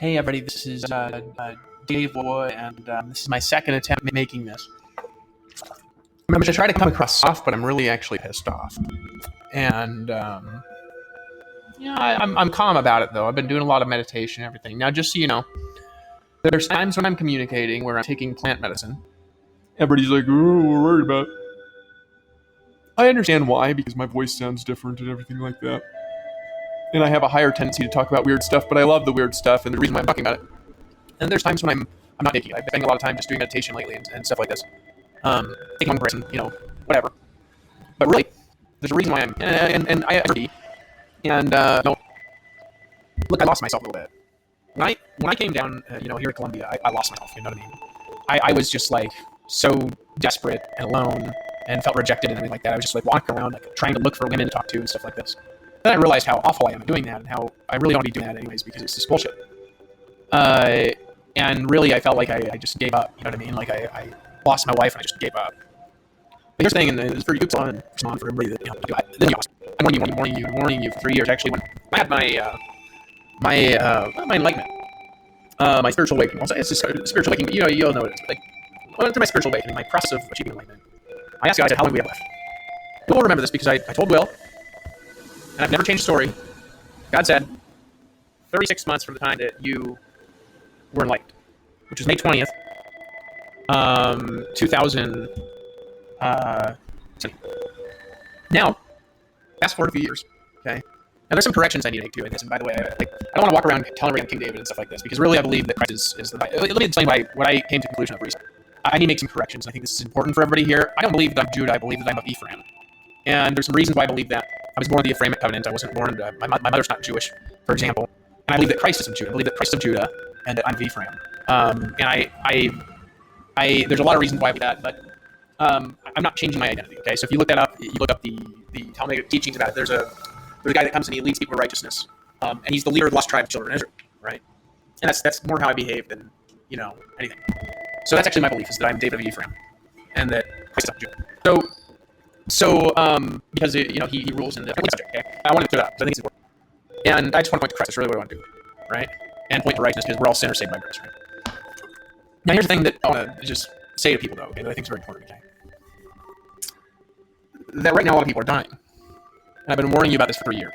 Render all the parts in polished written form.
Hey everybody, this is Dave Boy, and this is my second attempt at making this. I'm going to try to come across soft, but I'm really actually pissed off. And, I'm calm about it, though. I've been doing a lot of meditation and everything. Now, just so you know, there's times when I'm communicating where I'm taking plant medicine. Everybody's like, oh, we're worried about it. I understand why, because my voice sounds different and everything like that. And I have a higher tendency to talk about weird stuff, but I love the weird stuff, and the reason why I'm talking about it. And there's times when I'm not taking it. I've been spending a lot of time just doing meditation lately and stuff like this. Taking one person, whatever. But really, there's a reason why I'm and I agree. And look, I lost myself a little bit. When I came down, here in Colombia, I lost myself. You know what I mean? I was just like so desperate and alone and felt rejected and everything like that. I was just like walking around, like trying to look for women to talk to and stuff like this. Then I realized how awful I am at doing that and how I really don't be doing that anyways because it's just bullshit. And really, I felt like I just gave up. You know what I mean? Like I lost my wife and I just gave up. But here's the thing, and it's for you, and for everybody that then I'm warning you for 3 years. Actually, when I had my enlightenment, my spiritual awakening. It's a spiritual awakening. You'll know what it is. Like, when I went through my spiritual awakening, my process of achieving enlightenment, I asked God, I said, how long do we have left? You'll remember this because I told Will, and I've never changed the story. God said, 36 months from the time that you were enlightened, which is May 20th, 2000. Now, fast forward a few years, okay? Now, there's some corrections I need to make to in this, and by the way, I don't want to walk around tolerating King David and stuff like this, because really I believe that Christ is the... Let me explain what I came to the conclusion of recently. I need to make some corrections. I think this is important for everybody here. I don't believe that I'm Judah. I believe that I'm of Ephraim. And there's some reasons why I believe that. I was born in the Ephraimic covenant. I wasn't born... my mother's not Jewish, for example. And I believe that Christ is of Judah. I believe that Christ is of Judah, and that I'm of Ephraim. And I there's a lot of reasons why I believe that, but I'm not changing my identity. Okay, so if you look that up, you look up the Talmudic teachings about it. There's a guy that comes and he leads people to righteousness, and he's the leader of the lost tribe of children of Israel, right? And that's more how I behave than anything. So that's actually my belief, is that I'm David of Ephraim, and that Christ is of Judah. So because he rules in the subject. Okay, I want to clear that up because I think it's important, and I just want to point to Christ. That's really what I want to do, right? And point to righteousness because we're all sinners saved by grace, right? Now here's the thing that I want to just say to people, though, okay, that I think is very important, okay? That right now a lot of people are dying. And I've been warning you about this for 3 years.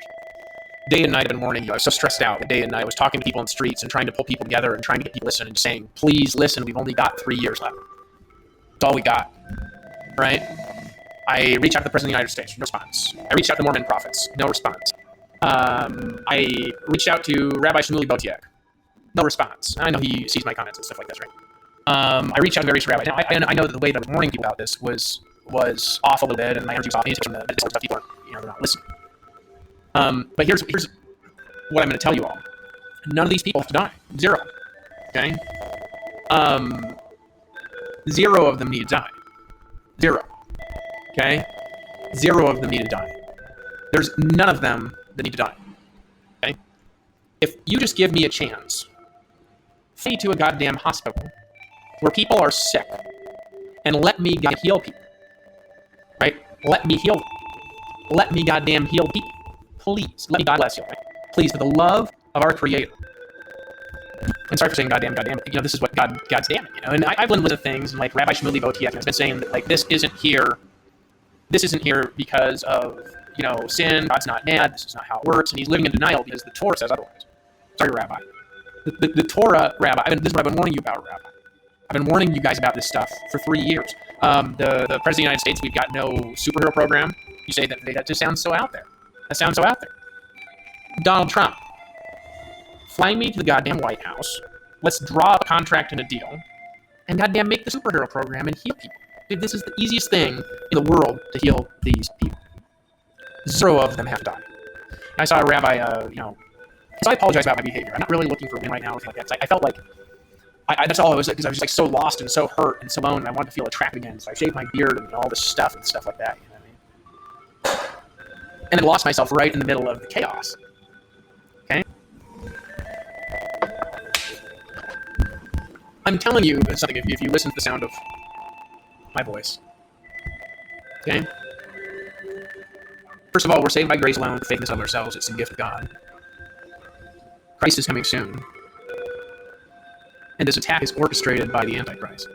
Day and night I've been warning you. I was so stressed out that day and night. I was talking to people in the streets and trying to pull people together and trying to get people to listen and saying, please listen, we've only got 3 years left. That's all we got, right? I reached out to the President of the United States, no response. I reached out to Mormon prophets, no response. I reached out to Rabbi Shmuley Botiek, no response. I know he sees my comments and stuff like that, right? I reached out to various rabbis. Now, I know that the way that I was warning people about this was off a little bit, and my energy was off. From the medical stuff, people aren't, they're not listening. But here's what I'm going to tell you all. None of these people have to die. Zero. Okay? 0 of them need to die. 0. Okay? 0 of them need to die. There's none of them that need to die. Okay? If you just give me a chance, take me to a goddamn hospital where people are sick, and let me heal people, right? Let me heal them. Let me goddamn heal people. Please, let me God bless you, right? Please, for the love of our Creator. And sorry for saying goddamn, this is what God's damning, And I've listened to things, and like Rabbi Shmuley Botiek has been saying that, like, this isn't here because of, sin, God's not mad, this is not how it works, and he's living in denial because the Torah says otherwise. Sorry, Rabbi. The Torah, Rabbi, this is what I've been warning you about, Rabbi. I've been warning you guys about this stuff for 3 years. The President of the United States, we've got no superhero program. You say that just sounds so out there. That sounds so out there. Donald Trump, fly me to the goddamn White House. Let's draw a contract and a deal, and goddamn make the superhero program and heal people. Dude, this is the easiest thing in the world to heal these people. 0 of them have to die. I saw a rabbi, so I apologize about my behavior. I'm not really looking for a win right now or anything like that. I felt like that's all I was, because I was just like so lost and so hurt and so alone, and I wanted to feel attracted again. So I shaved my beard and all this stuff like that. You know what I mean? And then lost myself right in the middle of the chaos. Okay? I'm telling you something if you listen to the sound of my voice. Okay? First of all, we're saved by grace alone, the faithness of ourselves. It's a gift of God. Christ is coming soon. And this attack is orchestrated by the Antichrist.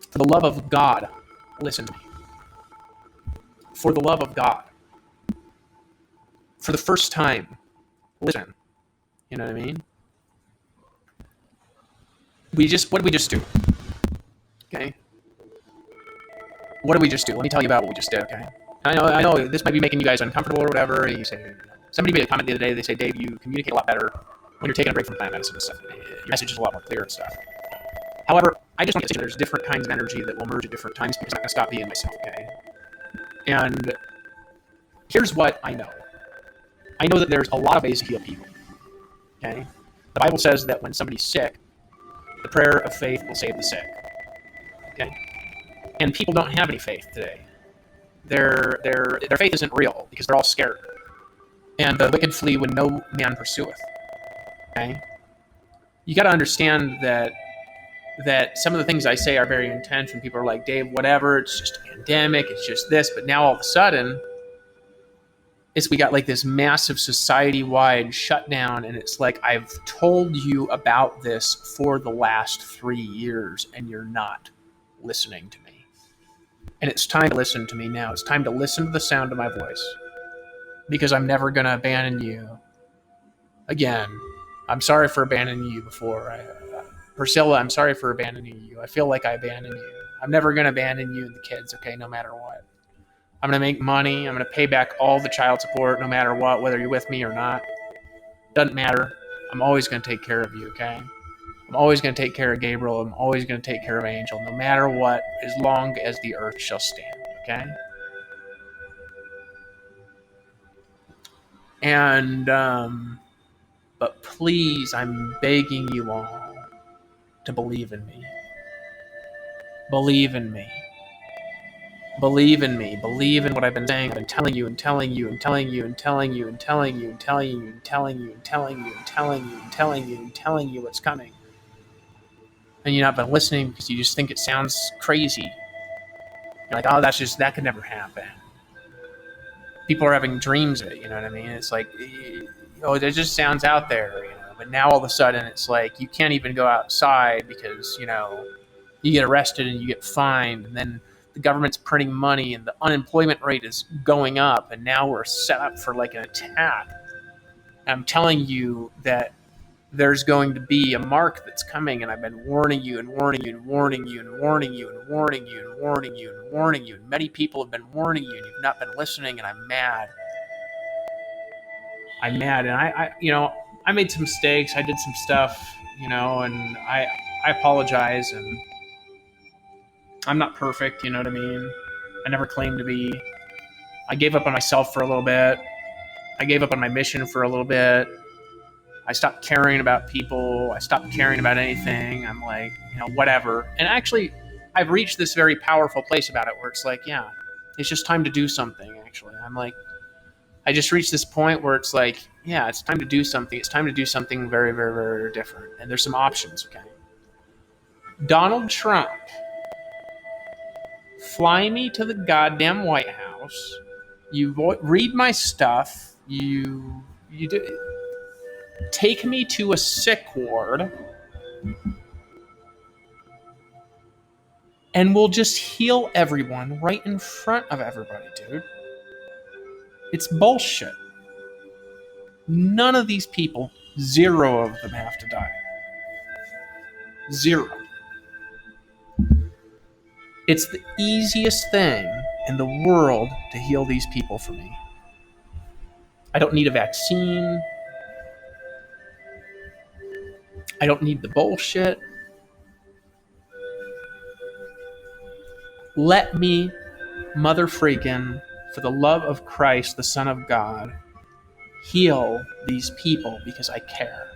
For the love of God, listen to me. For the love of God. For the first time, listen. You know what I mean? What did we just do? Okay? What did we just do? Let me tell you about what we just did, okay? I know this might be making you guys uncomfortable or whatever. And you say, somebody made a comment the other day. They say, Dave, you communicate a lot better when you're taking a break from plant medicine and stuff. Your message is a lot more clear and stuff. However, I just want to say there's different kinds of energy that will merge at different times because I'm not going to stop being myself, okay? And here's what I know. I know that there's a lot of ways to heal people, okay? The Bible says that when somebody's sick, the prayer of faith will save the sick, okay? And people don't have any faith today. Their faith isn't real because they're all scared. And the wicked flee when no man pursueth, okay? You got to understand that some of the things I say are very intense when people are like, Dave, whatever, it's just a pandemic, it's just this. But now all of a sudden, we got like this massive society-wide shutdown, and it's like, I've told you about this for the last 3 years, and you're not listening to me. And it's time to listen to me now. It's time to listen to the sound of my voice, because I'm never going to abandon you again. I'm sorry for abandoning you before. Priscilla, I'm sorry for abandoning you. I feel like I abandoned you. I'm never going to abandon you and the kids, okay, no matter what. I'm going to make money. I'm going to pay back all the child support no matter what, whether you're with me or not. Doesn't matter. I'm always going to take care of you, okay? I'm always going to take care of Gabriel. I'm always going to take care of Angel, no matter what, as long as the earth shall stand, okay? And, but please, I'm begging you all to believe in me. Believe in me. Believe in me. Believe in what I've been saying. I've been telling you and telling you and telling you and telling you and telling you and telling you and telling you and telling you and telling you and telling you and telling you what's coming. And you've not been listening because you just think it sounds crazy. You're like, oh, that could never happen. People are having dreams of it, you know what I mean? It's like, oh, it just sounds out there, you know. But now all of a sudden it's like you can't even go outside because, you know, you get arrested and you get fined, and then the government's printing money and the unemployment rate is going up, and now we're set up for like an attack. I'm telling you that there's going to be a mark that's coming, and I've been warning you and warning you and warning you and warning you and warning you and warning you and warning you, and many people have been warning you and you've not been listening, and I'm mad. And I you know, I made some mistakes, I did some stuff, you know, and I apologize, and I'm not perfect, you know what I mean? I never claimed to be. I gave up on myself for a little bit. I gave up on my mission for a little bit. I stopped caring about people. I stopped caring about anything. I'm like, you know, whatever. And actually, I've reached this very powerful place about it where it's like, yeah, it's just time to do something, actually. I'm like, I just reached this point where it's like, yeah, it's time to do something. It's time to do something very, very, very different. And there's some options, okay? Donald Trump, fly me to the goddamn White House. You read my stuff. You do, take me to a sick ward, and we'll just heal everyone right in front of everybody, dude. It's bullshit. None of these people, 0 of them have to die. 0. It's the easiest thing in the world to heal these people for me. I don't need a vaccine. I don't need the bullshit. Let me, mother freaking, for the love of Christ, the Son of God, heal these people because I care.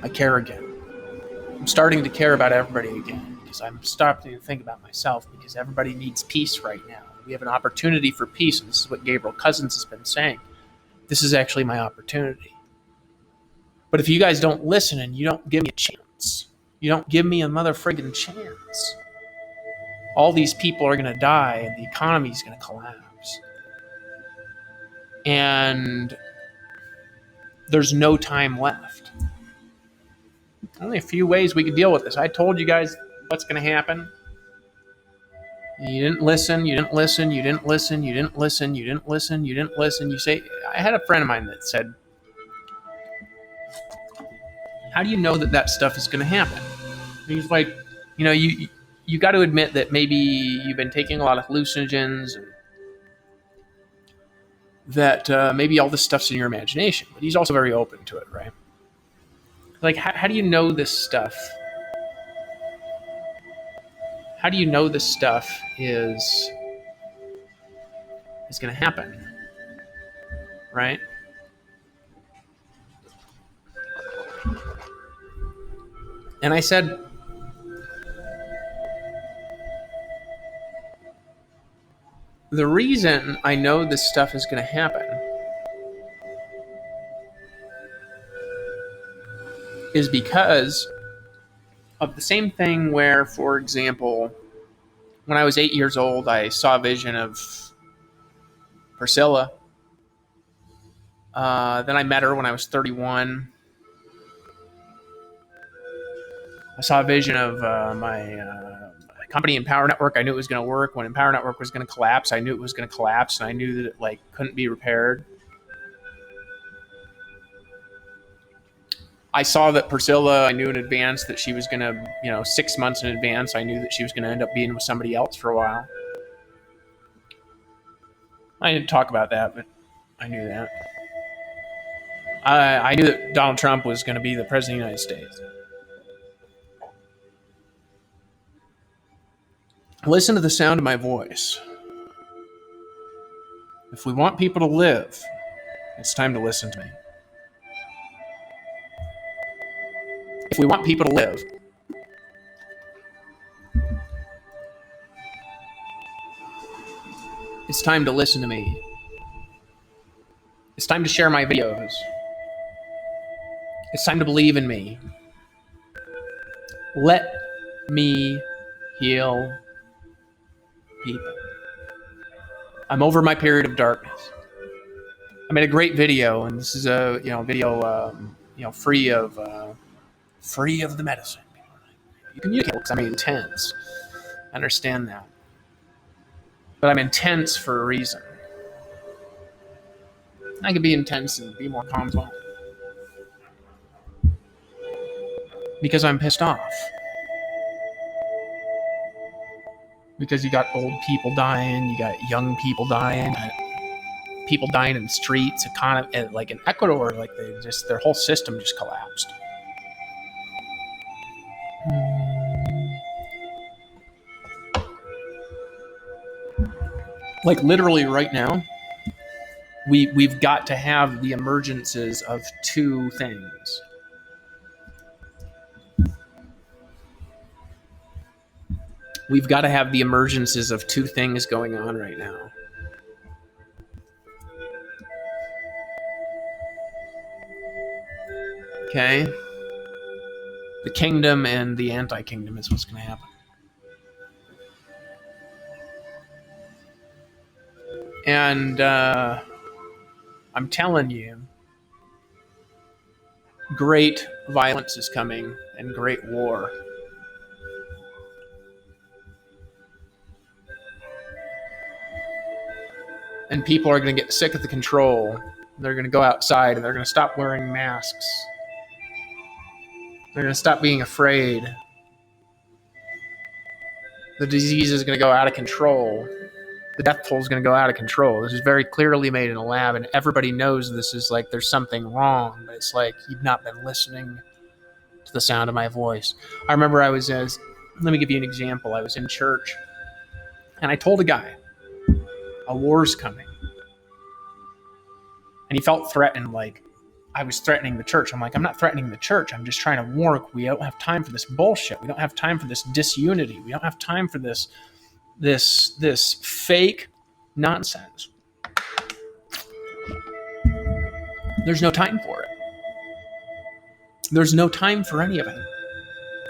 I care again. I'm starting to care about everybody again because I'm starting to think about myself because everybody needs peace right now. We have an opportunity for peace, and this is what Gabriel Cousins has been saying. This is actually my opportunity. But if you guys don't listen and you don't give me a chance, you don't give me a mother friggin' chance, all these people are going to die and the economy is going to collapse. And there's no time left. only a few ways we could deal with this. I told you guys what's going to happen. You didn't listen. You didn't listen. You didn't listen. You didn't listen. You didn't listen. You didn't listen. You say, I had a friend of mine that said, how do you know that that stuff is going to happen? And he's like, you got to admit that maybe you've been taking a lot of hallucinogens, and that maybe all this stuff's in your imagination. But he's also very open to it, right? Like, how do you know this stuff? How do you know this stuff is going to happen, right? And I said, the reason I know this stuff is going to happen is because of the same thing where, for example, when I was 8 years old, I saw a vision of Priscilla. Then I met her when I was 31. I saw a vision of my company, Empower Network. I knew it was going to work. When Empower Network was going to collapse, I knew it was going to collapse, and I knew that it couldn't be repaired. I saw that Priscilla, I knew in advance that she was going to, 6 months in advance, I knew that she was going to end up being with somebody else for a while. I didn't talk about that, but I knew that. I knew that Donald Trump was going to be the president of the United States. Listen to the sound of my voice. If we want people to live, it's time to listen to me. If we want people to live, it's time to listen to me. It's time to share my videos. It's time to believe in me. Let me heal people. I'm over my period of darkness. I made a great video, and this is a video free of the medicine. You communicate because I'm intense. I understand that, but I'm intense for a reason. I could be intense and be more calm as well, because I'm pissed off. Because you got old people dying, you got young people dying, you got people dying in the streets. Like in Ecuador, their whole system just collapsed. Like literally right now, we've got to have the emergences of two things. We've got to have the emergences of two things going on right now. Okay? The kingdom and the anti-kingdom is what's going to happen. And I'm telling you, great violence is coming and great war. And people are going to get sick of the control. They're going to go outside and they're going to stop wearing masks. They're going to stop being afraid. The disease is going to go out of control. The death toll is going to go out of control. This is very clearly made in a lab, and everybody knows this is like there's something wrong, but it's like you've not been listening to the sound of my voice. I remember let me give you an example. I was in church, and I told a guy, a war's coming. And he felt threatened, like I was threatening the church. I'm like, I'm not threatening the church. I'm just trying to warn. We don't have time for this bullshit. We don't have time for this disunity. We don't have time for this fake nonsense. There's no time for it. There's no time for any of it.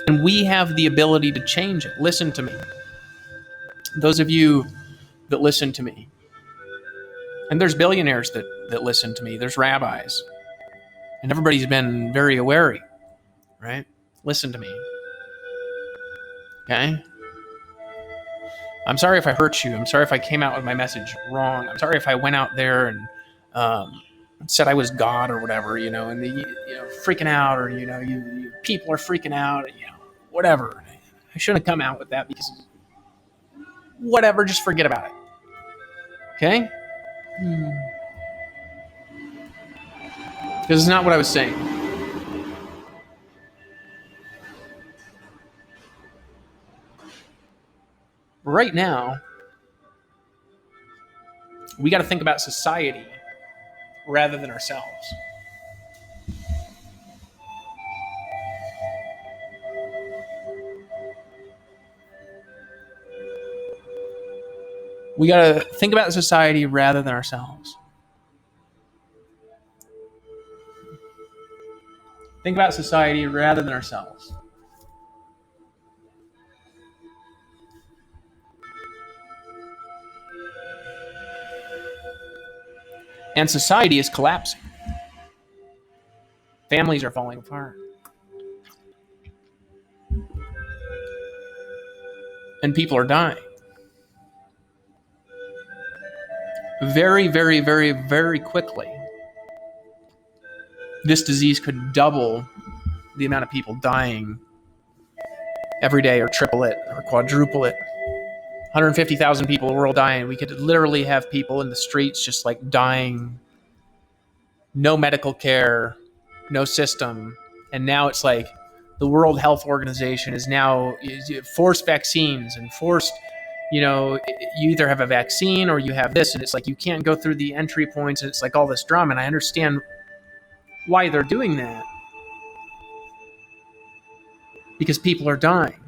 And we have the ability to change it. Listen to me. Those of you that listen to me. And there's billionaires that listen to me. There's rabbis. And everybody's been very wary, right? Listen to me. Okay? I'm sorry if I hurt you. I'm sorry if I came out with my message wrong. I'm sorry if I went out there and said I was God or whatever, and freaking out, or you people are freaking out, whatever. I shouldn't have come out with that because whatever, just forget about it. Okay? Because it's not what I was saying. Right now, we got to think about society rather than ourselves. We got to think about society rather than ourselves. Think about society rather than ourselves. And society is collapsing. Families are falling apart. And people are dying. Very, very, very, very quickly, this disease could double the amount of people dying every day, or triple it, or quadruple it. 150,000 people in the world dying. We could literally have people in the streets just like dying. No medical care, no system. And now it's like the World Health Organization is now forced vaccines and forced, you either have a vaccine or you have this. And it's like you can't go through the entry points. And it's like all this drama. And I understand why they're doing that. Because people are dying.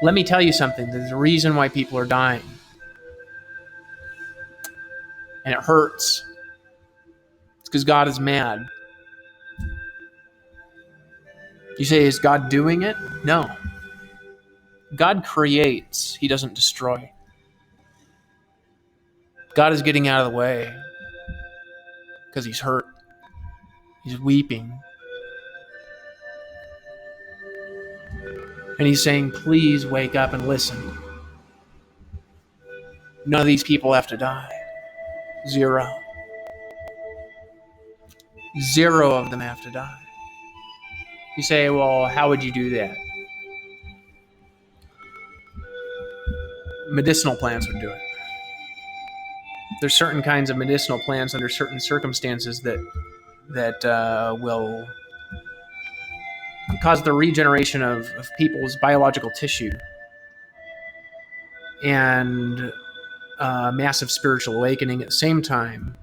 Let me tell you something. There's a reason why people are dying. And it hurts. It's because God is mad. You say, is God doing it? No. God creates. He doesn't destroy. God is getting out of the way because he's hurt. He's weeping. And he's saying, please wake up and listen. None of these people have to die. Zero. Zero of them have to die. You say, well, how would you do that? Medicinal plants would do it. There's certain kinds of medicinal plants under certain circumstances that will cause the regeneration of people's biological tissue and massive spiritual awakening at the same time.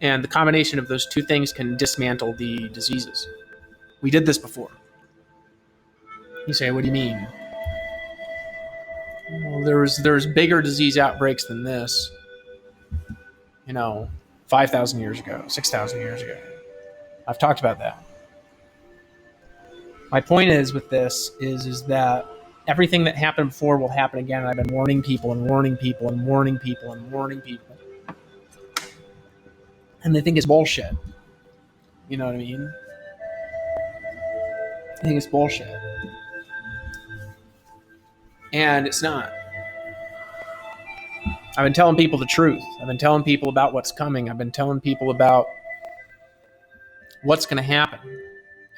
And the combination of those two things can dismantle the diseases. We did this before. You say, what do you mean? Well, there's bigger disease outbreaks than this. 5,000 years ago, 6,000 years ago. I've talked about that. My point is with this is that everything that happened before will happen again, and I've been warning people and warning people and warning people and warning people. And they think it's bullshit. You know what I mean? I think it's bullshit. And it's not. I've been telling people the truth. I've been telling people about what's coming. I've been telling people about what's going to happen.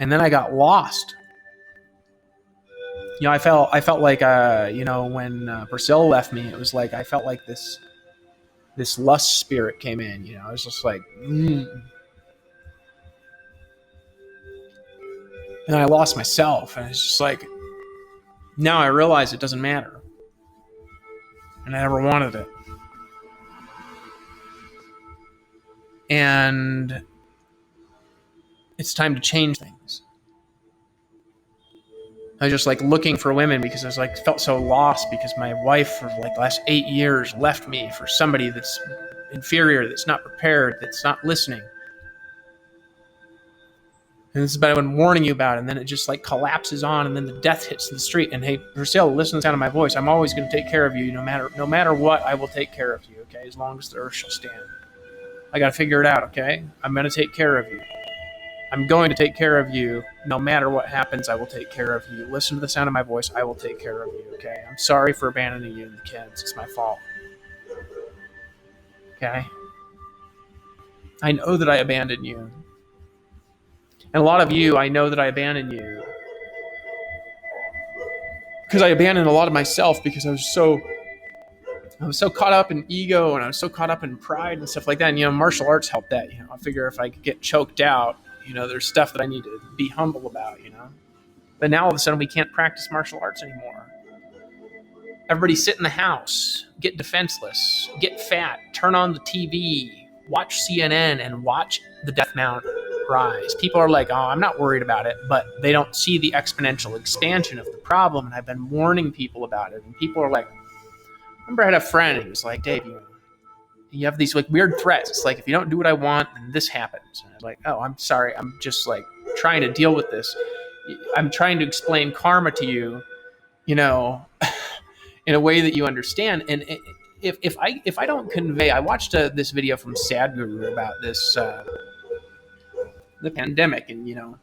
And then I got lost. I felt like, when Priscilla left me, it was like I felt like this lust spirit came in. I was just like, And I lost myself. And it's just like, now I realize it doesn't matter. And I never wanted it. And it's time to change things. I was just like looking for women because I was like felt so lost because my wife for like the last 8 years left me for somebody that's inferior, that's not prepared, that's not listening. And this is what I've been warning you about, and then it just like collapses on, and then the death hits the street. And hey, Priscilla, listen to the sound of my voice. I'm always going to take care of you, no matter what. I will take care of you, okay? As long as the earth shall stand. I got to figure it out, okay? I'm going to take care of you. I'm going to take care of you. No matter what happens, I will take care of you. Listen to the sound of my voice. I will take care of you, okay? I'm sorry for abandoning you and the kids. It's my fault. Okay? I know that I abandoned you. And a lot of you, I know that I abandoned you. Because I abandoned a lot of myself because I was so caught up in ego and I was so caught up in pride and stuff like that. And, martial arts helped that. I figure if I could get choked out, there's stuff that I need to be humble about. But now all of a sudden we can't practice martial arts anymore. Everybody sit in the house, get defenseless, get fat, turn on the TV, watch CNN and watch the death count rise. People are like, oh, I'm not worried about it, but they don't see the exponential expansion of the problem. And I've been warning people about it. And people are like, I remember I had a friend and he was like, Dave, you have these like weird threats. It's like, if you don't do what I want, then this happens. And I was like, oh, I'm sorry. I'm just like trying to deal with this. I'm trying to explain karma to you, in a way that you understand. And if I don't convey, I watched this video from Sadhguru about this, the pandemic. And,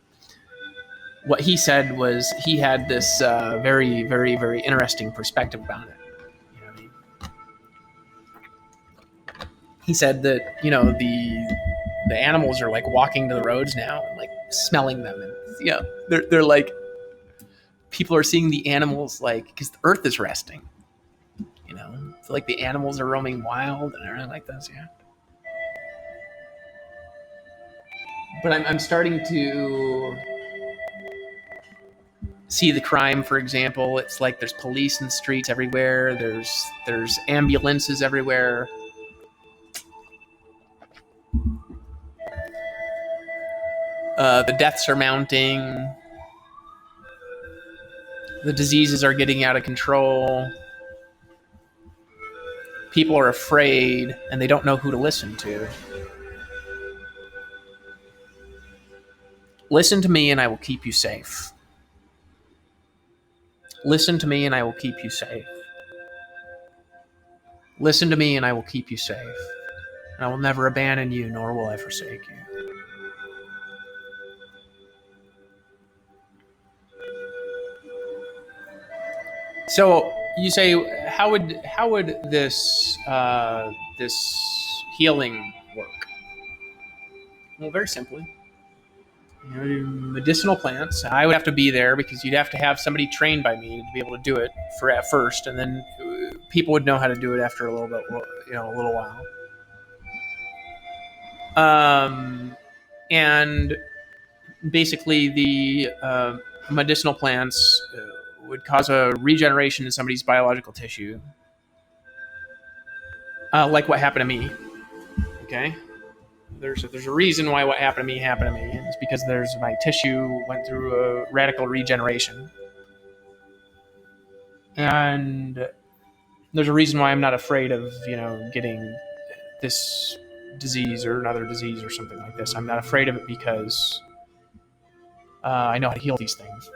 what he said was he had this very, very, very interesting perspective about it. You know what I mean? He said that the animals are like walking to the roads now and like smelling them, and they're like, people are seeing the animals like, because the earth is resting, so like the animals are roaming wild and everything like this. But I'm starting to see the crime. For example, it's like there's police in the streets everywhere, there's ambulances everywhere. The deaths are mounting. The diseases are getting out of control. People are afraid and they don't know who to listen to. Listen to me and I will keep you safe. Listen to me and I will keep you safe. Listen to me and I will keep you safe. And I will never abandon you, nor will I forsake you. So you say, how would this healing work? Well, very simply, medicinal plants. I would have to be there because you'd have to have somebody trained by me to be able to do it at first, and then people would know how to do it after a little bit, a little while. And basically, the medicinal plants would cause a regeneration in somebody's biological tissue, like what happened to me. Okay. There's a reason why what happened to me, and it's because my tissue went through a radical regeneration, and there's a reason why I'm not afraid of getting this disease or another disease or something like this. I'm not afraid of it because I know how to heal these things.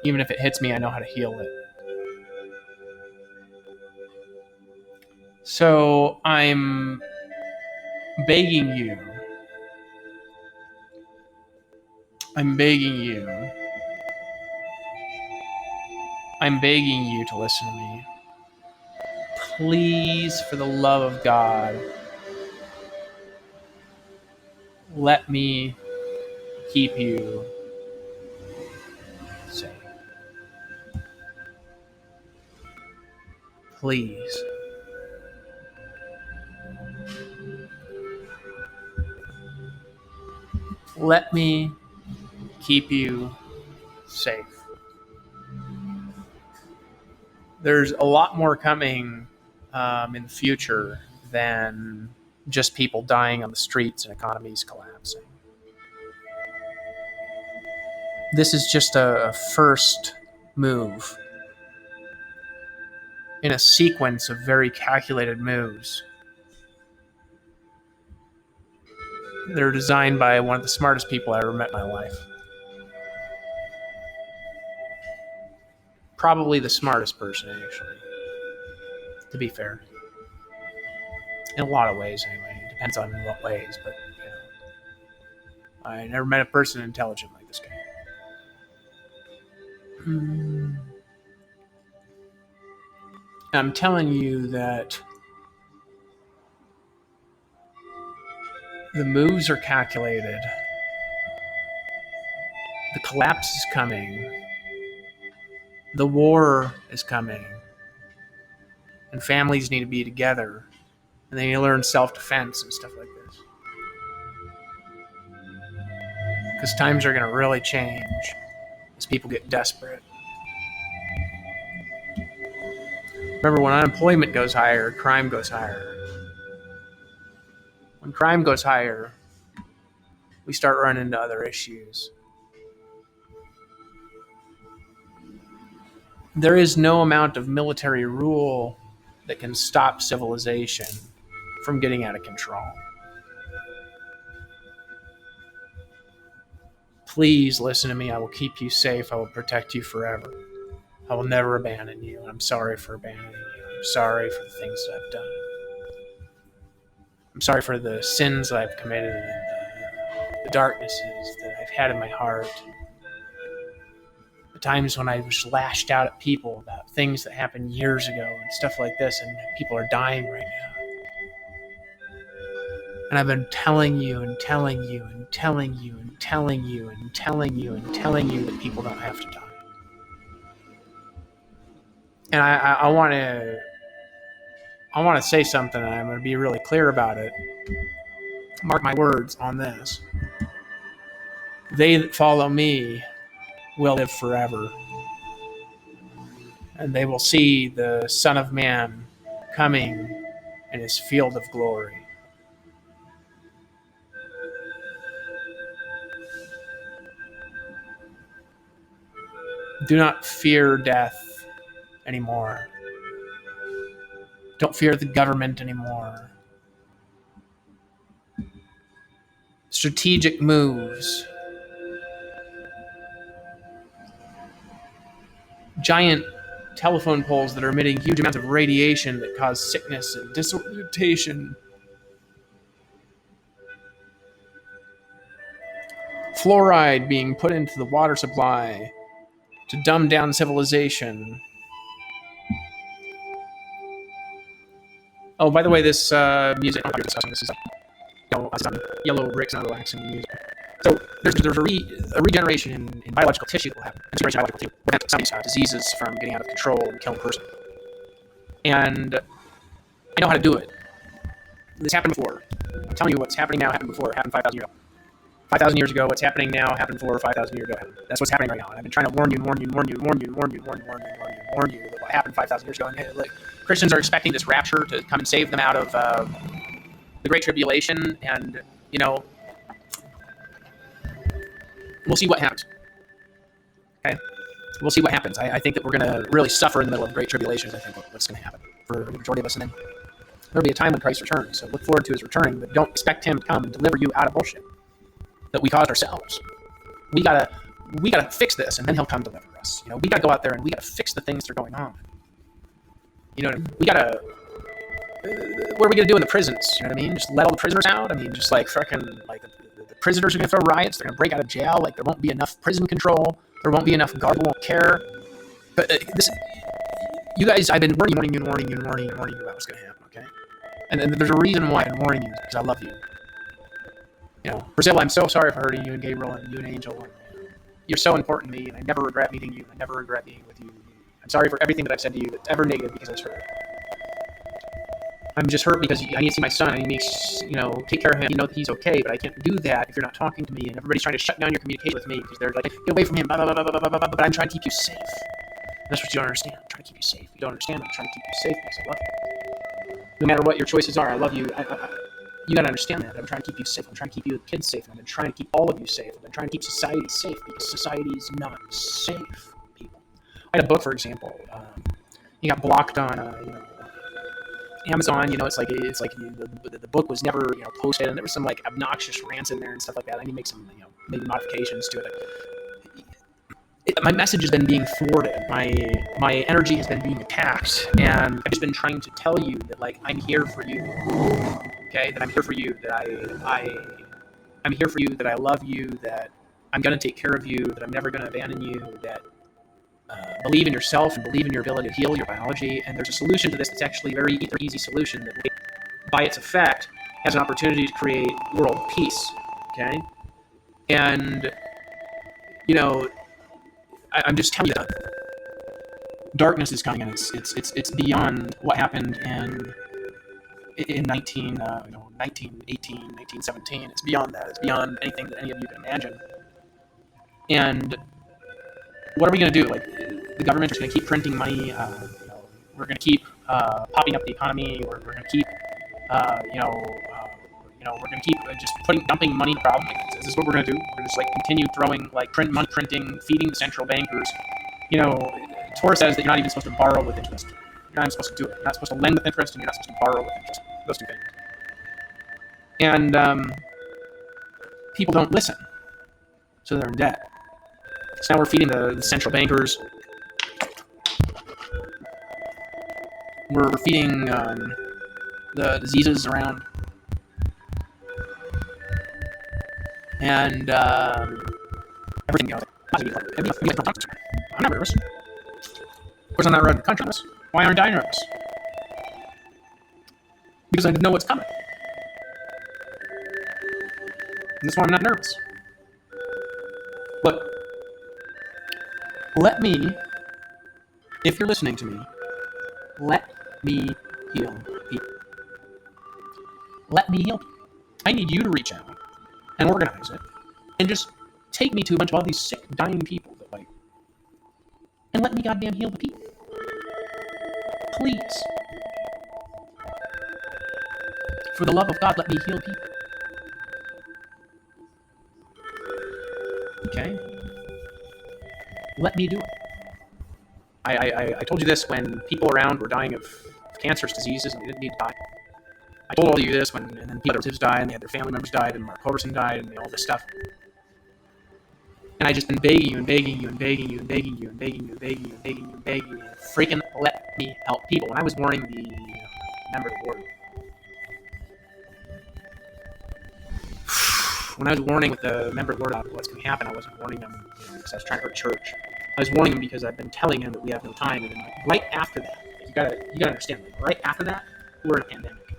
Even if it hits me, I know how to heal it. So I'm begging you. I'm begging you to listen to me. Please, for the love of God, let me keep you safe. Please. Let me keep you safe. There's a lot more coming in the future than just people dying on the streets and economies collapsing. This is just a first move in a sequence of very calculated moves. They're designed by one of the smartest people I ever met in my life. Probably the smartest person, actually, to be fair. In a lot of ways, anyway. It depends on in what ways, but I never met a person intelligent like this guy. I'm telling you that the moves are calculated. The collapse is coming. The war is coming. And families need to be together. And they need to learn self-defense and stuff like this. Because times are going to really change as people get desperate. Remember, when unemployment goes higher, crime goes higher. When crime goes higher, we start running into other issues. There is no amount of military rule that can stop civilization from getting out of control. Please listen to me. I will keep you safe. I will protect you forever. I will never abandon you. I'm sorry for abandoning you. I'm sorry for the things that I've done. I'm sorry for the sins that I've committed and the darknesses that I've had in my heart. The times when I was lashed out at people about things that happened years ago and stuff like this, and people are dying right now. And I've been telling you and telling you and telling you and telling you and telling you and telling you that people don't have to die. And I want to say something, and I'm going to be really clear about it. Mark my words on this. They that follow me will live forever, and they will see the Son of Man coming in his field of glory. Do not fear death anymore. Don't fear the government anymore. Strategic moves. Giant telephone poles that are emitting huge amounts of radiation that cause sickness and disorientation. Fluoride being put into the water supply to dumb down civilization. Oh, by the way, this music, I'm discussing this is yellow bricks and relaxing music. So there's a regeneration in biological tissue that will happen. And biological tissue will prevent some of these diseases from getting out of control and killing a person. And I know how to do it. This happened before. I'm telling you what's happening now happened before. It happened 5,000 years ago. 5,000 years ago, what's happening now happened 4,000 or 5,000 years ago. That's what's happening right now. And I've been trying to warn you that what happened 5,000 years ago. And like, Christians are expecting this rapture to come and save them out of the Great Tribulation, and we'll see what happens. Okay, we'll see what happens. I think that we're going to really suffer in the middle of the Great Tribulation. I think what's going to happen for the majority of us, and then there'll be a time when Christ returns. So look forward to his returning, but don't expect him to come and deliver you out of bullshit that we caused ourselves. We gotta fix this, and then he'll come deliver us. We gotta go out there and we gotta fix the things that are going on. We gotta. What are we gonna do in the prisons? You know what I mean? Just let all the prisoners out? I mean, just like fucking like the prisoners are gonna throw riots. They're gonna break out of jail. Like there won't be enough prison control. There won't be enough guard. Won't care. But you guys, I've been warning you about what's gonna happen. Okay, and there's a reason why I'm warning you, because I love you. Priscilla, I'm so sorry for hurting you, and Gabriel, and you and Angel. You're so important to me, and I never regret meeting you. I never regret being with you. I'm sorry for everything that I've said to you that's ever negative, because I was hurt. I'm just hurt because I need to see my son. I need to, take care of him. That he's okay, but I can't do that if you're not talking to me, and everybody's trying to shut down your communication with me because they're like, get away from him, blah, blah, blah, blah, blah, blah, blah, but I'm trying to keep you safe. And that's what you don't understand. I'm trying to keep you safe. You don't understand. I'm trying to keep you safe because I love you. No matter what your choices are, I love you. You gotta understand that. I'm trying to keep you safe. I'm trying to keep you kids safe. I've been trying to keep all of you safe. I've been trying to keep society safe because society is not safe, people. I had a book, for example. You got blocked on, Amazon. It's like the book was never posted, and there was some like obnoxious rants in there and stuff like that. I need to make some maybe modifications to it. My message has been being thwarted. My energy has been being attacked, and I've just been trying to tell you that I'm here for you. Okay, that I'm here for you. That I'm here for you, that I love you, that I'm going to take care of you, that I'm never going to abandon you, that believe in yourself and believe in your ability to heal your biology. And there's a solution to this that's actually a very easy solution that, by its effect, has an opportunity to create world peace. Okay? And, I'm just telling you that darkness is coming, and it's beyond what happened in 1918, 1917. It's beyond that. It's beyond anything that any of you can imagine. And what are we going to do? Like, the government is going to keep printing money. We're going to keep popping up the economy. We're going to keep, we're going to keep just dumping money in the problem. Like, this is what we're going to do. We're going to just continue throwing money printing, feeding the central bankers. Torah says that you're not even supposed to borrow with interest. You're not even supposed to do it. You're not supposed to lend with interest, and you're not supposed to borrow with interest. Those two things. And people don't listen, so they're in debt. So now we're feeding the central bankers. We're feeding the diseases around. And everything else. I'm not nervous. Of course, I'm not running the country. Why aren't I nervous? Because I know what's coming. And that's why I'm not nervous. Look, let me, if you're listening to me, let me heal people. Let me heal people. I need you to reach out and organize it and just take me to a bunch of all these sick, dying people and let me goddamn heal the people. Please. For the love of God, let me heal people. Okay? Let me do it. I told you this when people around were dying of cancerous diseases and they didn't need to die. I told all of you this and then people, their relatives died and they had their family members died and Mark Hoverson died and all this stuff. And I just been begging you and begging you and begging you and begging you and begging you and begging you and begging you and begging you and freaking let me help people. When I was warning the member of the board, when I was warning with the member of the board about what's going to happen, I wasn't warning them because I was trying to hurt church. I was warning them because I've been telling him that we have no time. And then right after that, you gotta understand, right after that, we're in a pandemic.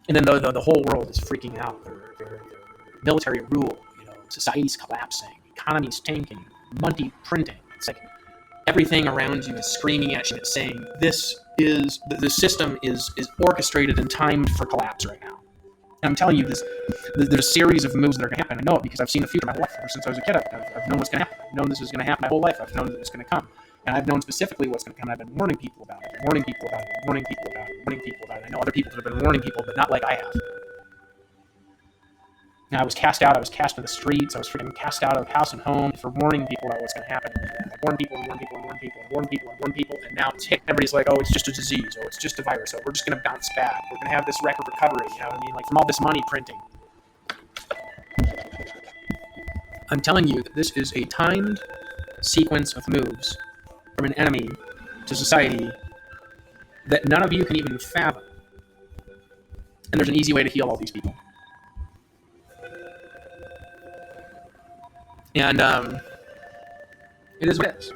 And then the whole world is freaking out. Their military rule, society's collapsing, economy's tanking, money printing. It's like everything around you is screaming at you. It's saying the system is orchestrated and timed for collapse right now. And I'm telling you this. There's a series of moves that are going to happen. I know it because I've seen the future my whole life. Ever since I was a kid, I've known what's going to happen. I've known this is going to happen my whole life. I've known that it's going to come. And I've known specifically what's going to come. I've been warning people about it. Warning people about it. Warning people about it. Warning people about it. I know other people that have been warning people, but not like I have. And I was cast out. I was cast to the streets. I was freaking cast out of house and home for warning people about what's going to happen. And I warned people and warned people and warned people and warned people and warned people. And now it's hit. Everybody's like, oh, it's just a disease. Oh, it's just a virus. Oh, we're just going to bounce back. We're going to have this record recovery. You know what I mean? Like from all this money printing. I'm telling you that this is a timed sequence of moves from an enemy to society that none of you can even fathom. And there's an easy way to heal all these people. And it is what it is.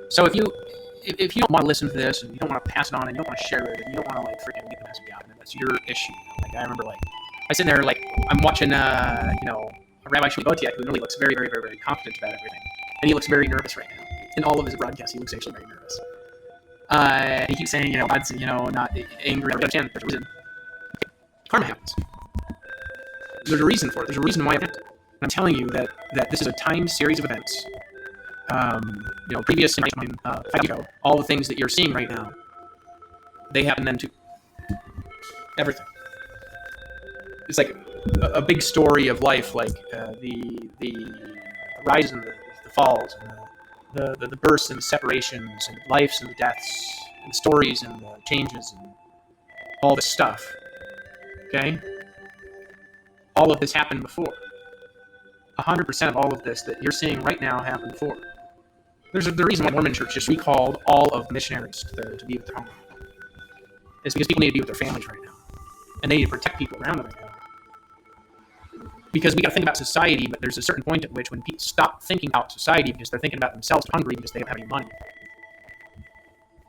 So if you don't want to listen to this and you don't want to pass it on and you don't want to share it and you don't want to freaking get the message out, then that's your issue. I remember I sit there I'm watching Rabbi Shmuel Botiak, who really looks very, very, very, very confident about everything, and he looks very nervous right now. In all of his broadcasts, he looks actually very nervous. He keeps saying, God's not angry. There's a reason. Karma happens. There's a reason for it. There's a reason why it happened. And I'm telling you that this is a timed series of events. Previous 5 years ago, all the things that you're seeing right now, they happen then too. Everything. It's like a big story of life, like the rise and the falls, and the births and the separations, and the lives and the deaths, and the stories and the changes, and all this stuff. Okay? All of this happened before. 100% of all of this that you're seeing right now happened before. There's the reason why Mormon Church just recalled all of missionaries to be with their home. It's because people need to be with their families right now. And they need to protect people around them right now. because we got to think about society, but there's a certain point at which when people stop thinking about society because they're thinking about themselves, hungry because they don't have any money.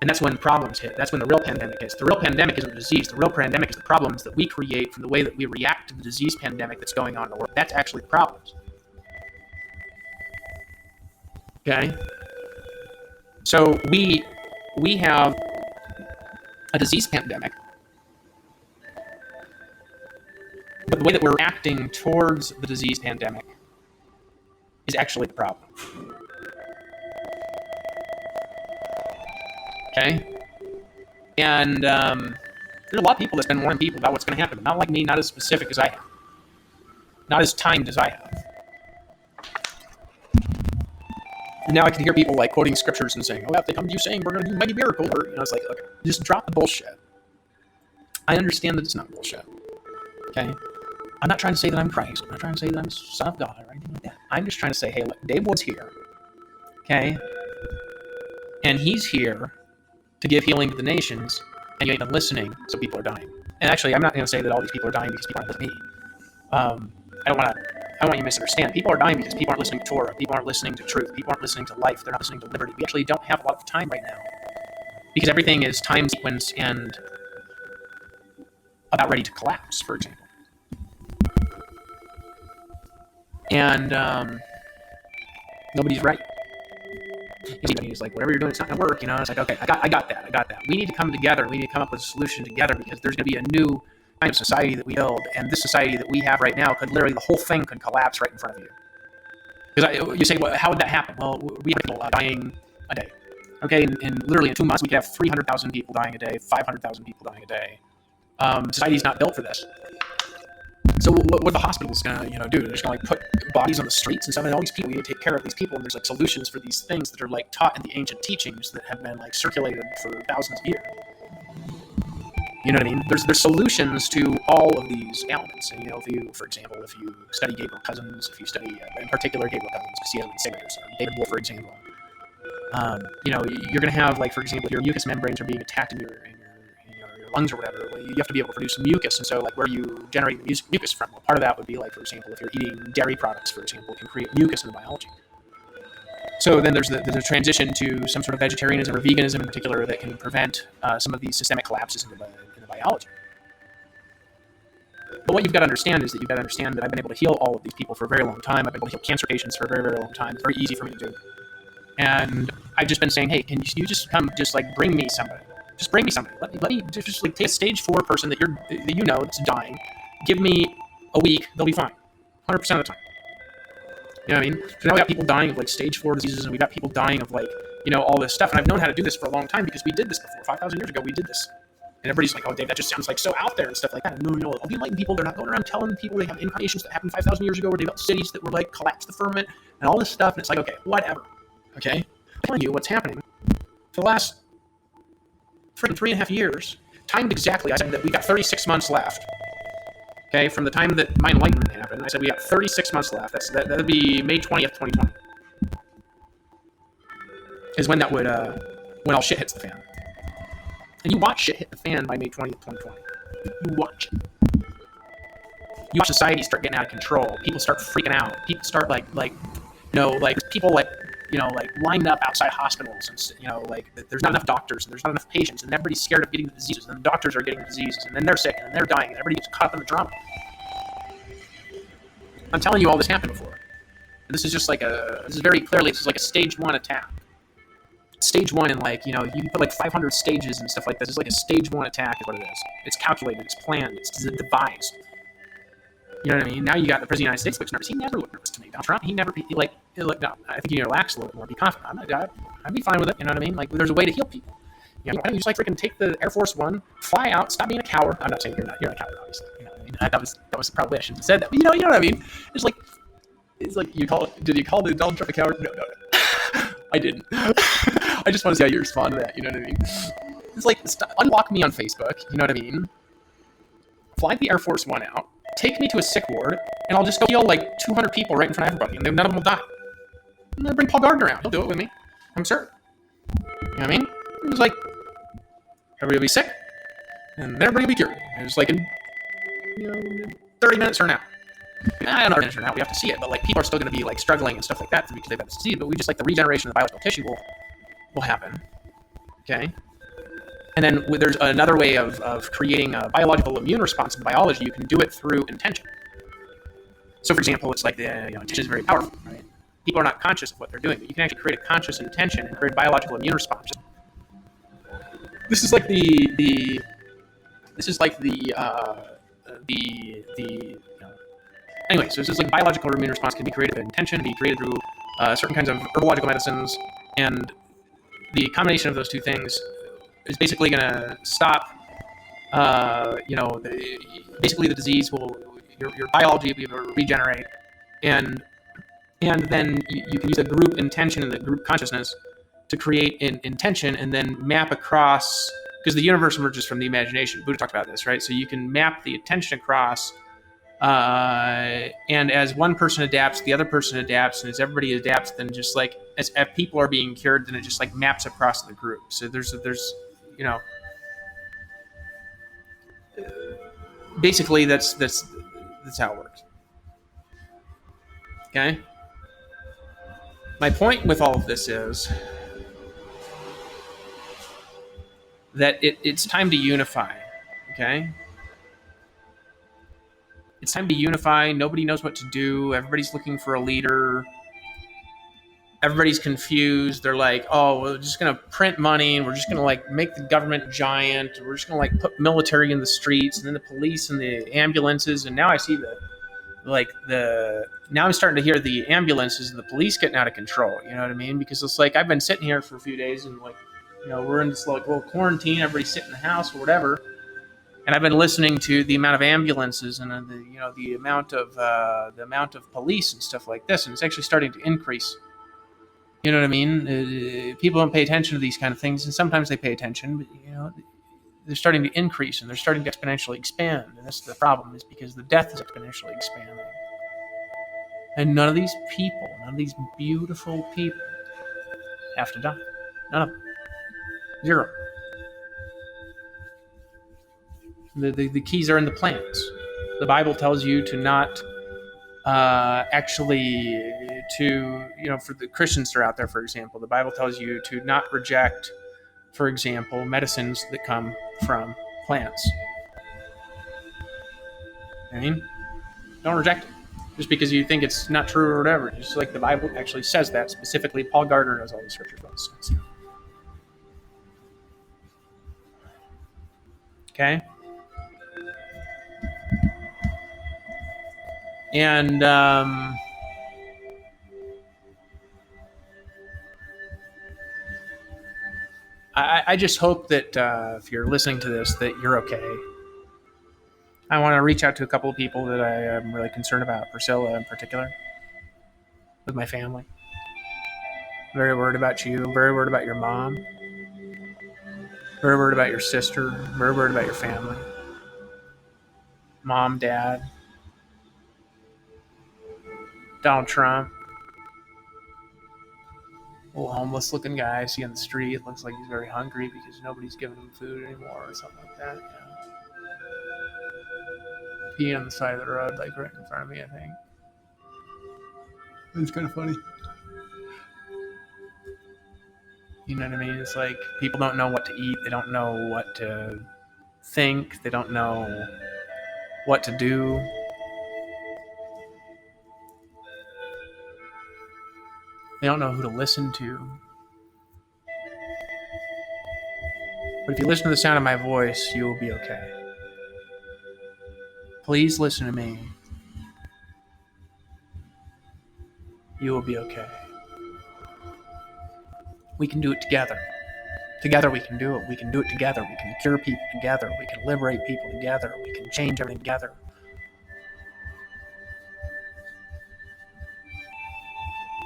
And that's when problems hit. That's when the real pandemic hits. The real pandemic isn't the disease. The real pandemic is the problems that we create from the way that we react to the disease pandemic that's going on in the world. That's actually the problems. Okay? So we have a disease pandemic, but the way that we're acting towards the disease pandemic is actually the problem. Okay? And there's a lot of people that's been warning people about what's going to happen, but not like me, not as specific as I have, not as timed as I have. And now I can hear people like quoting scriptures and saying, "Oh, if they come to you saying we're going to do a mighty miracle," or it's like, okay, just drop the bullshit. I understand that it's not bullshit. Okay, I'm not trying to say that I'm Christ. I'm not trying to say that I'm the Son of God or anything like that. I'm just trying to say, hey, look, Dave Wood's here. Okay, and he's here to give healing to the nations, and you ain't been listening, so people are dying. And actually, I'm not going to say that all these people are dying because people aren't listening to me. I don't want you to misunderstand. People are dying because people aren't listening to Torah. People aren't listening to truth. People aren't listening to life. They're not listening to liberty. We actually don't have a lot of time right now because everything is time sequence and about ready to collapse, for example. And nobody's right. He's like, whatever you're doing, it's not going to work. It's like, okay, I got that. We need to come together. We need to come up with a solution together because there's going to be a new kind of society that we build, and this society that we have right now could literally, the whole thing could collapse right in front of you. Because you say, well, how would that happen? Well, we have people dying a day. Okay, and literally in 2 months, we could have 300,000 people dying a day, 500,000 people dying a day. Society's not built for this. So what are the hospitals gonna, do? They're just gonna put bodies on the streets and stuff, and all these people, we need to take care of these people, and there's solutions for these things that are taught in the ancient teachings that have been circulated for thousands of years. You know what I mean? There's solutions to all of these ailments. And, if you, for example, if you study Gabriel Cousins, if you study, in particular, Gabriel Cousins, because he has been signatures, or David Wolf, for example, you're going to have, for example, if your mucous membranes are being attacked in your lungs or whatever, you have to be able to produce some mucus. And so, where you generate the mucus from? Well, part of that would be, for example, if you're eating dairy products, for example, it can create mucus in the biology. So then there's a transition to some sort of vegetarianism or veganism in particular that can prevent some of these systemic collapses in the biology. But what you've got to understand is that I've been able to heal all of these people for a very long time. I've been able to heal cancer patients for a very, very long time. It's very easy for me to do. And I've just been saying, hey, can you just come, bring me somebody. Just bring me somebody. Let me just take a stage 4 person that that's dying. Give me a week, they'll be fine. 100% of the time. You know what I mean? So now we got people dying of stage 4 diseases, and we got people dying of all this stuff. And I've known how to do this for a long time because we did this before. 5,000 years ago, we did this. And everybody's like, oh, Dave, that just sounds so out there and stuff like that. And no, all the enlightened people, they're not going around telling people they have incarnations that happened 5,000 years ago where they built cities that were collapsed the firmament and all this stuff. And it's okay, whatever. Okay? I'm telling you what's happening. For the last freaking 3.5 years, timed exactly, I said that we got 36 months left. Okay, from the time that my enlightenment happened, I said we got 36 months left. That would be May 20th, 2020. Is when that would, when all shit hits the fan. And you watch shit hit the fan by May 20th, 2020. You watch it. You watch society start getting out of control. People start freaking out. People start people lined up outside hospitals, and there's not enough doctors, and there's not enough patients, and everybody's scared of getting the diseases, and the doctors are getting diseases, and then they're sick, and they're dying, and everybody gets caught up in the drama. I'm telling you, all this happened before. And this is just this is very clearly, this is a stage 1 attack. Stage 1, and you can put 500 stages and stuff like this. It's a stage 1 attack is what it is. It's calculated, it's planned, it's devised. You know what I mean? Now you got the President of the United States looks nervous. He never looked nervous to me. Donald Trump, no, I think you need to relax a little bit more, be confident. I'd be fine with it, you know what I mean? There's a way to heal people. Why don't you just freaking take the Air Force One, fly out, stop being a coward. I'm not saying you're not a coward, obviously. You know what I mean? That was probably I shouldn't have said that. But you know what I mean? It's did you call Donald Trump a coward? No. I didn't. I just want to see how you respond to that, you know what I mean? It's unlock me on Facebook, you know what I mean? Fly the Air Force One out, take me to a sick ward, and I'll just go heal 200 people right in front of everybody, and none of them will die. And then bring Paul Gardner out. He'll do it with me. I'm certain. You know what I mean? It was everybody will be sick, and then everybody will be cured. It was in 30 minutes or an hour. I don't know if now we have to see it, but like people are still going to be like struggling and stuff like that because they've got to see it. But we just like the regeneration of the biological tissue will happen. Okay. And then there's another way of creating a biological immune response in biology. You can do it through intention. So, for example, it's like intention is very powerful, right? People are not conscious of what they're doing, but you can actually create a conscious intention and create a biological immune response. This is like the this is like the anyway. So this is like biological immune response can be created through intention, be created through certain kinds of herbological medicines, and the combination of those two things is basically going to stop. Basically the disease will your biology will be able to regenerate, and then you can use the group intention and the group consciousness to create an intention and then map across, because the universe emerges from the imagination. Buddha talked about this, right? So you can map the attention across, and as one person adapts, the other person adapts, and as everybody adapts, then just like as people are being cured, then it just like maps across the group. So there's basically that's how it works. Okay. My point with all of this is that it's time to unify. Okay. It's time to unify. Nobody knows what to do. Everybody's looking for a leader. Everybody's confused. They're like, oh, we're just going to print money and we're just going to like make the government giant. We're just going to like put military in the streets and then the police and the ambulances. And now I see now I'm starting to hear the ambulances and the police getting out of control. You know what I mean? Because it's like I've been sitting here for a few days and like, we're in this like little quarantine. Everybody's sitting in the house or whatever. And I've been listening to the amount of ambulances and the amount of police and stuff like this, and it's actually starting to increase. You know what I mean? People don't pay attention to these kind of things, and sometimes they pay attention, but they're starting to increase and they're starting to exponentially expand. And that's the problem, is because the death is exponentially expanding, and none of these beautiful people, have to die. None of them. Zero. The keys are in the plants. The Bible tells you to not for the Christians that are out there, for example, the Bible tells you to not reject, for example, medicines that come from plants. I mean, don't reject it just because you think it's not true or whatever. Just like the Bible actually says that specifically. Paul Gardner knows all the scriptures about this. Okay? And I just hope that if you're listening to this, that you're okay. I want to reach out to a couple of people that I am really concerned about, Priscilla in particular, with my family. Very worried about you. Very worried about your mom. Very worried about your sister. Very worried about your family. Mom, dad, Donald Trump. Little homeless looking guy I see on the street. Looks like he's very hungry because nobody's giving him food anymore or something like that. Peeing on the side of the road, like right in front of me, I think. It's kind of funny. You know what I mean? It's like people don't know what to eat. They don't know what to think. They don't know what to do. They don't know who to listen to. But if you listen to the sound of my voice, you will be okay. Please listen to me. You will be okay. We can do it together. Together we can do it. We can do it together. We can cure people together. We can liberate people together. We can change everything together.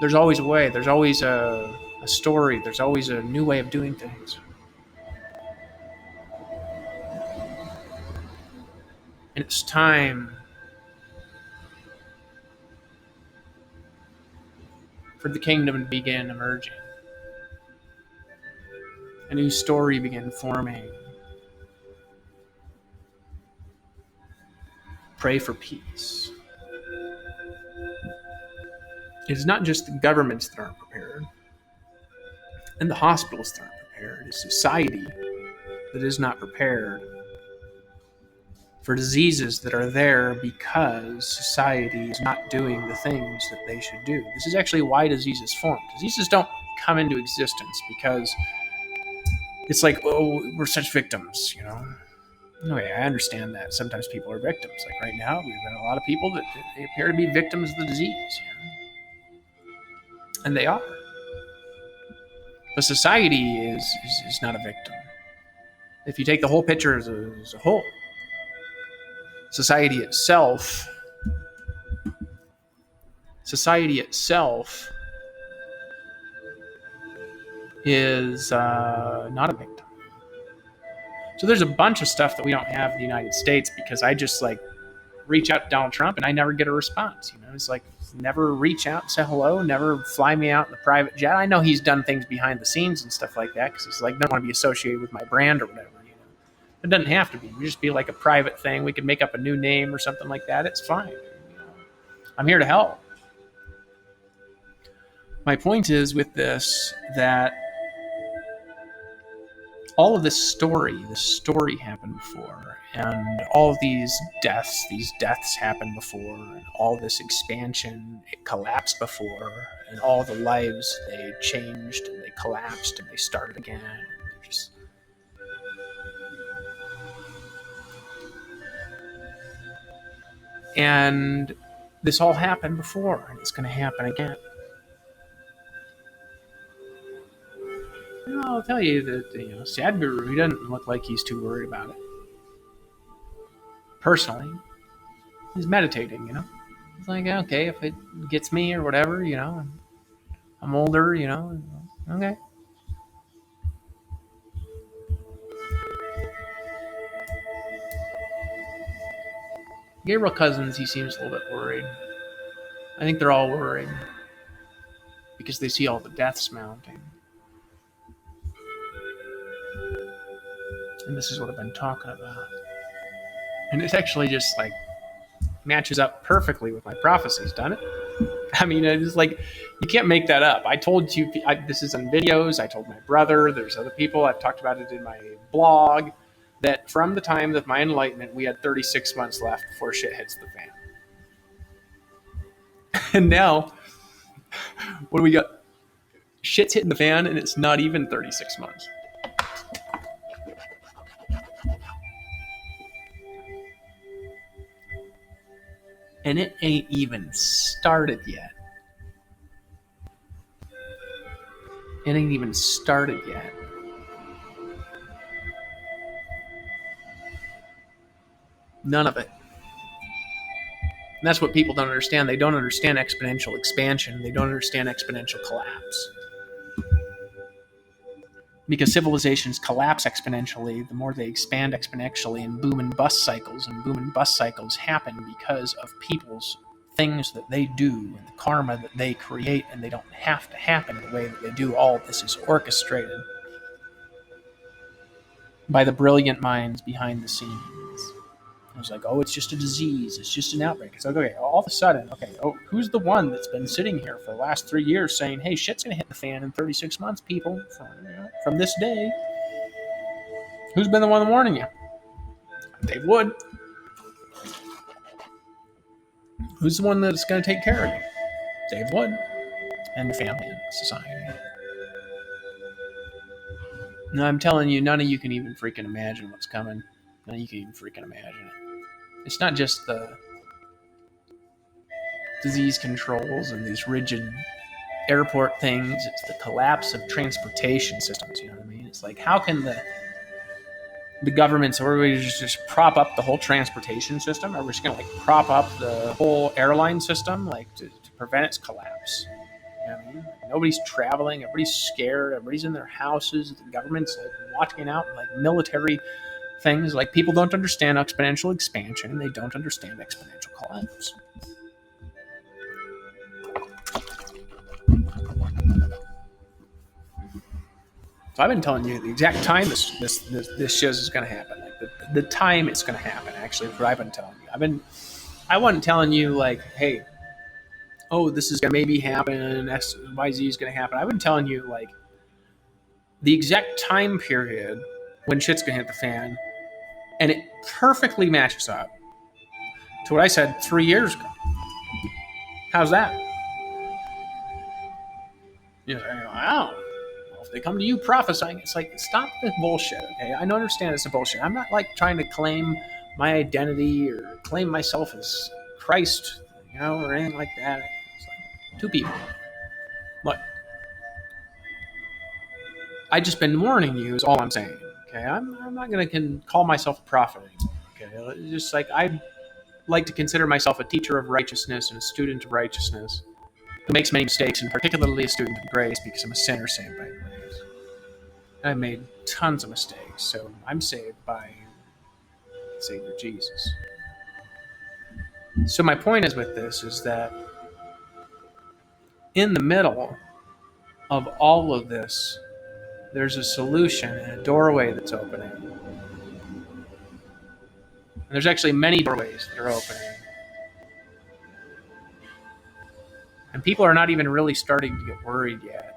There's always a way. There's always a story. There's always a new way of doing things. And it's time for the kingdom to begin emerging. A new story begin forming. Pray for peace. It's not just the governments that aren't prepared and the hospitals that aren't prepared. It's society that is not prepared for diseases that are there because society is not doing the things that they should do. This is actually why diseases form. Diseases don't come into existence because it's like, oh, we're such victims, Okay, I understand that sometimes people are victims. Like right now, we've got a lot of people that they appear to be victims of the disease, and they are. But society is not a victim. If you take the whole picture as a whole, society itself is not a victim. So there's a bunch of stuff that we don't have in the United States because I just like reach out to Donald Trump and I never get a response. It's like never reach out and say hello, never fly me out in the private jet. I know he's done things behind the scenes and stuff like that because it's like, don't want to be associated with my brand or whatever. It doesn't have to be. We just be like a private thing. We could make up a new name or something like that. It's fine. I'm here to help. My point is with this that all of this story happened before, and all of these deaths happened before, and all this expansion, it collapsed before, and all the lives, they changed, and they collapsed, and they started again. And this all happened before, and it's going to happen again. I'll tell you that Sadhguru, he doesn't look like he's too worried about it. Personally, he's meditating. He's like, okay, if it gets me or whatever, I'm older, okay. Gabriel Cousins, he seems a little bit worried. I think they're all worried because they see all the deaths mounting. And this is what I've been talking about. And it's actually just like matches up perfectly with my prophecies, doesn't it? I mean, it's like, you can't make that up. I told you, this is in videos. I told my brother, there's other people. I've talked about it in my blog, that from the time of my enlightenment, we had 36 months left before shit hits the fan. And now, what do we got? Shit's hitting the fan, and it's not even 36 months. And it ain't even started yet. It ain't even started yet. None of it. And that's what people don't understand. They don't understand exponential expansion. They don't understand exponential collapse. Because civilizations collapse exponentially, the more they expand exponentially, and boom and bust cycles. And boom and bust cycles happen because of people's things that they do and the karma that they create, and they don't have to happen the way that they do. All of this is orchestrated by the brilliant minds behind the scenes. I was like, oh, it's just a disease. It's just an outbreak. It's like, okay, all of a sudden, who's the one that's been sitting here for the last 3 years saying, hey, shit's going to hit the fan in 36 months, people, from this day? Who's been the one warning you? Dave Wood. Who's the one that's going to take care of you? Dave Wood. And the family and society. No, I'm telling you, none of you can even freaking imagine what's coming. None of you can even freaking imagine it. It's not just the disease controls and these rigid airport things. It's the collapse of transportation systems. You know what I mean? It's like, how can the governments, or we just prop up the whole transportation system? Are we just going to prop up the whole airline system to prevent its collapse? You know what I mean? Nobody's traveling. Everybody's scared. Everybody's in their houses. The government's watching out military things. People don't understand exponential expansion. They don't understand exponential collapse. So I've been telling you the exact time this show is going to happen. The time it's going to happen. Actually, is what I've been telling you. I wasn't telling you hey, oh, this is gonna maybe happen, X, Y, Z is gonna happen. I've been telling you like the exact time period when shit's gonna hit the fan, and it perfectly matches up to what I said 3 years ago. How's that? You know, I don't know. If they come to you prophesying, it's like, stop the bullshit, okay? I don't understand it's a bullshit. I'm not like trying to claim my identity or claim myself as Christ, or anything like that. It's like two people. Look, I just been warning you is all I'm saying, okay? I'm not going to call myself a prophet anymore, okay? It's just like I like to consider myself a teacher of righteousness and a student of righteousness who makes many mistakes, and particularly a student of grace because I'm a sinner saved by grace. I've made tons of mistakes, so I'm saved by Savior Jesus. So my point is with this is that in the middle of all of this, there's a solution and a doorway that's opening. And there's actually many doorways that are opening. And people are not even really starting to get worried yet.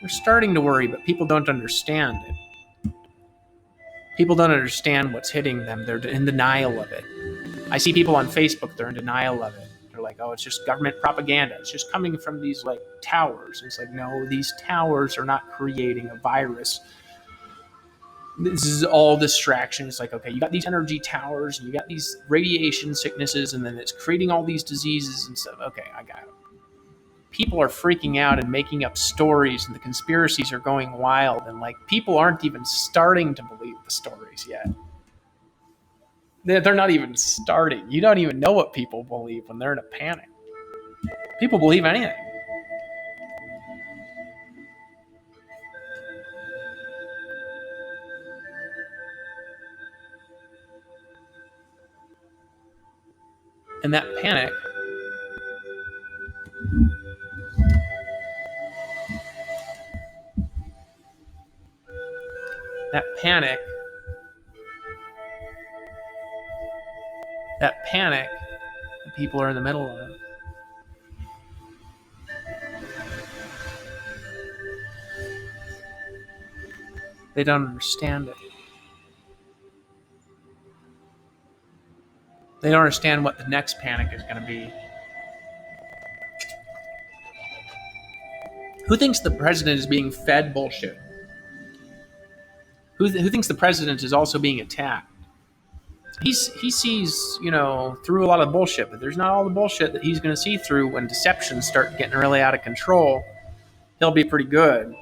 They're starting to worry, but people don't understand it. People don't understand what's hitting them. They're in denial of it. I see people on Facebook, they're in denial of it. They're like, oh, it's just government propaganda. It's just coming from these like towers. And it's like, no, these towers are not creating a virus. This is all distraction. It's like, okay, you got these energy towers and you got these radiation sicknesses, and then it's creating all these diseases and stuff. Okay, I got it. People are freaking out and making up stories, and the conspiracies are going wild, and like people aren't even starting to believe the stories yet. They're not even starting. You don't even know what people believe when they're in a panic. People believe anything. And that panic, that panic, that panic that people are in the middle of, they don't understand it. They don't understand what the next panic is going to be. Who thinks the president is being fed bullshit? Who thinks the president is also being attacked? He sees, through a lot of bullshit, but there's not all the bullshit that he's going to see through when deceptions start getting really out of control. He'll be pretty good.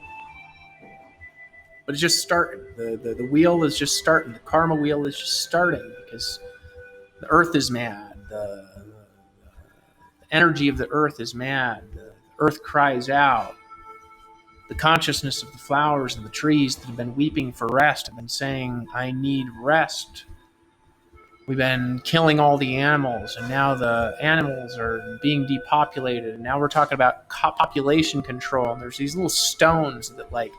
But it's just starting. The wheel is just starting. The karma wheel is just starting because the earth is mad. The energy of the earth is mad. The earth cries out. The consciousness of the flowers and the trees that have been weeping for rest have been saying, I need rest. We've been killing all the animals, and now the animals are being depopulated, and now we're talking about population control, and there's these little stones that like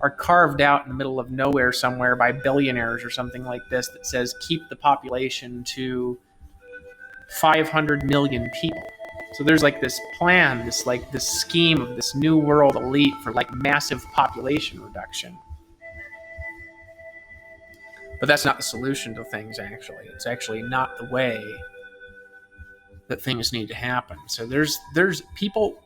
are carved out in the middle of nowhere somewhere by billionaires or something like this that says keep the population to 500 million people. So there's like this plan, this scheme of this new world elite for like massive population reduction. But that's not the solution to things, actually. It's actually not the way that things need to happen. So there's people.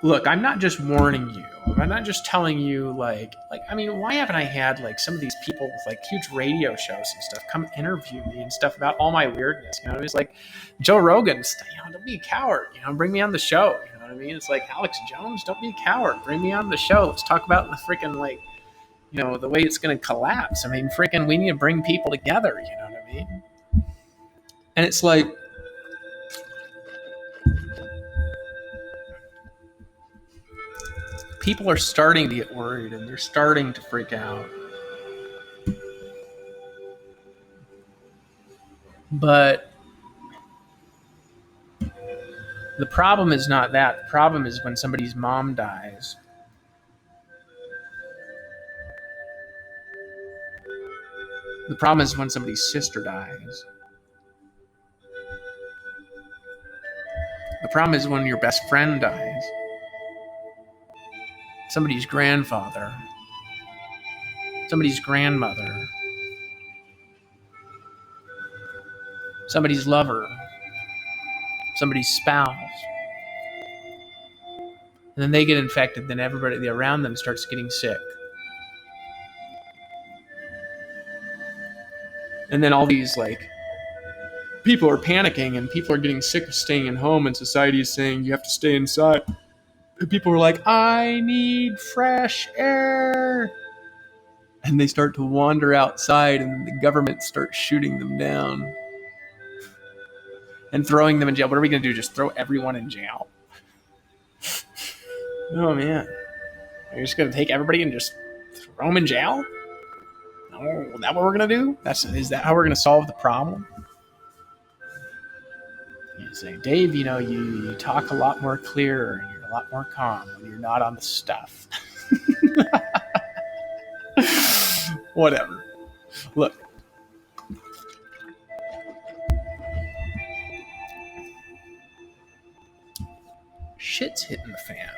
Look, I'm not just warning you. I'm not just telling you I mean, why haven't I had like some of these people with like huge radio shows and stuff come interview me and stuff about all my weirdness? It's like Joe Rogan, don't be a coward. Bring me on the show. You know what I mean? It's like Alex Jones, don't be a coward. Bring me on the show. Let's talk about the freaking the way it's going to collapse. I mean, freaking, we need to bring people together. You know what I mean? And it's like, people are starting to get worried and they're starting to freak out. But the problem is not that. The problem is when somebody's mom dies. The problem is when somebody's sister dies. The problem is when your best friend dies, somebody's grandfather, somebody's grandmother, somebody's lover, somebody's spouse, and then they get infected, then everybody around them starts getting sick. And then all these people are panicking and people are getting sick of staying at home, and society is saying you have to stay inside. And people are like, I need fresh air. And they start to wander outside, and the government starts shooting them down and throwing them in jail. What are we going to do? Just throw everyone in jail? Oh, man. You're just going to take everybody and just throw them in jail? No, is that what we're going to do? Is that how we're going to solve the problem? You say, Dave, you talk a lot more clearer and you're a lot more calm when you're not on the stuff. Whatever. Look. Shit's hitting the fan.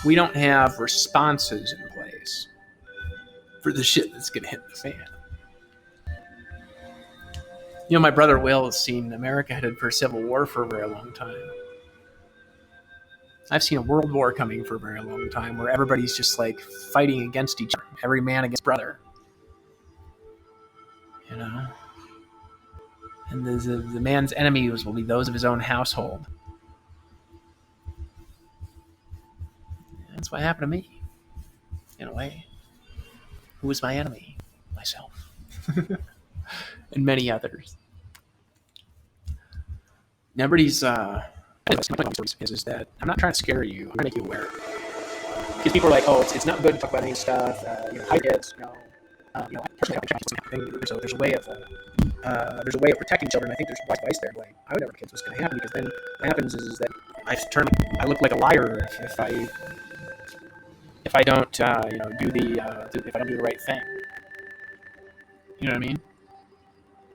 We don't have responses in place for the shit that's going to hit the fan. My brother Will has seen America headed for civil war for a very long time. I've seen a world war coming for a very long time where everybody's just fighting against each other. Every man against brother. And the man's enemies will be those of his own household. That's what happened to me. In a way. Who was my enemy? Myself. And many others. Everybody's is that I'm not trying to scare you. I'm trying to make you aware. Because people are like, oh, it's not good to talk about any stuff. Hi kids. Personally, I think so. There's a way of protecting children. I think there's wise advice there. I would never kids what's going to happen, because then what happens is that I look like a liar if I don't do if I don't do the right thing. You know what I mean?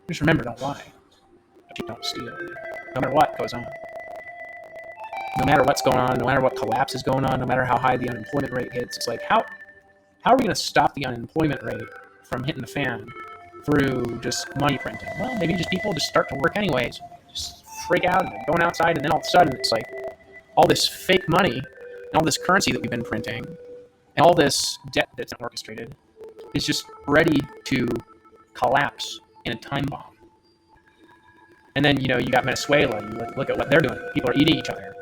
Just remember, don't lie. Don't steal. No matter what goes on. No matter what's going on, no matter what collapse is going on, no matter how high the unemployment rate hits, it's how are we going to stop the unemployment rate from hitting the fan through just money printing? Well, maybe just people just start to work anyways. Just freak out and they're going outside, and then all of a sudden it's all this fake money and all this currency that we've been printing and all this debt that's not orchestrated is just ready to collapse in a time bomb. And then, you got Venezuela, and you look at what they're doing. People are eating each other.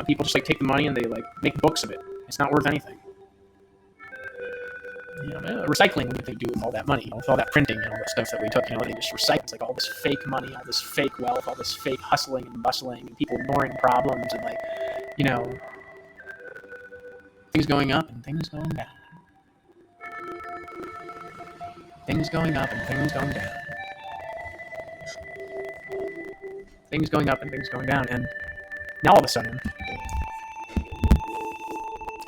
People just take the money and they make books of it. It's not worth anything. Recycling, what do they do with all that money? With all that printing and all that stuff that we took, they just recycle. It's all this fake money, all this fake wealth, all this fake hustling and bustling, and people ignoring problems, and things going up and things going down. Things going up and things going down. Things going up and things going down, and now all of a sudden,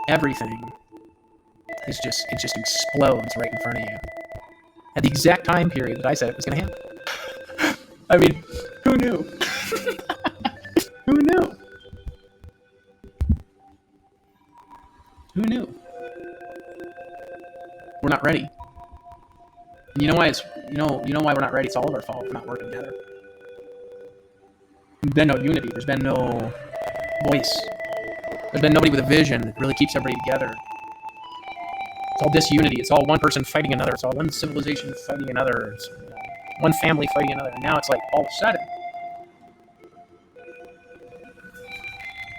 everything it just explodes right in front of you at the exact time period that I said it was going to happen. I mean, who knew? Who knew? Who knew? We're not ready. And you know why why we're not ready? It's all of our fault. We're not working together. There's been no unity. There's been no voice. There's been nobody with a vision that really keeps everybody together. It's all disunity. It's all one person fighting another. It's all one civilization fighting another. It's one family fighting another. And now it's all of a sudden,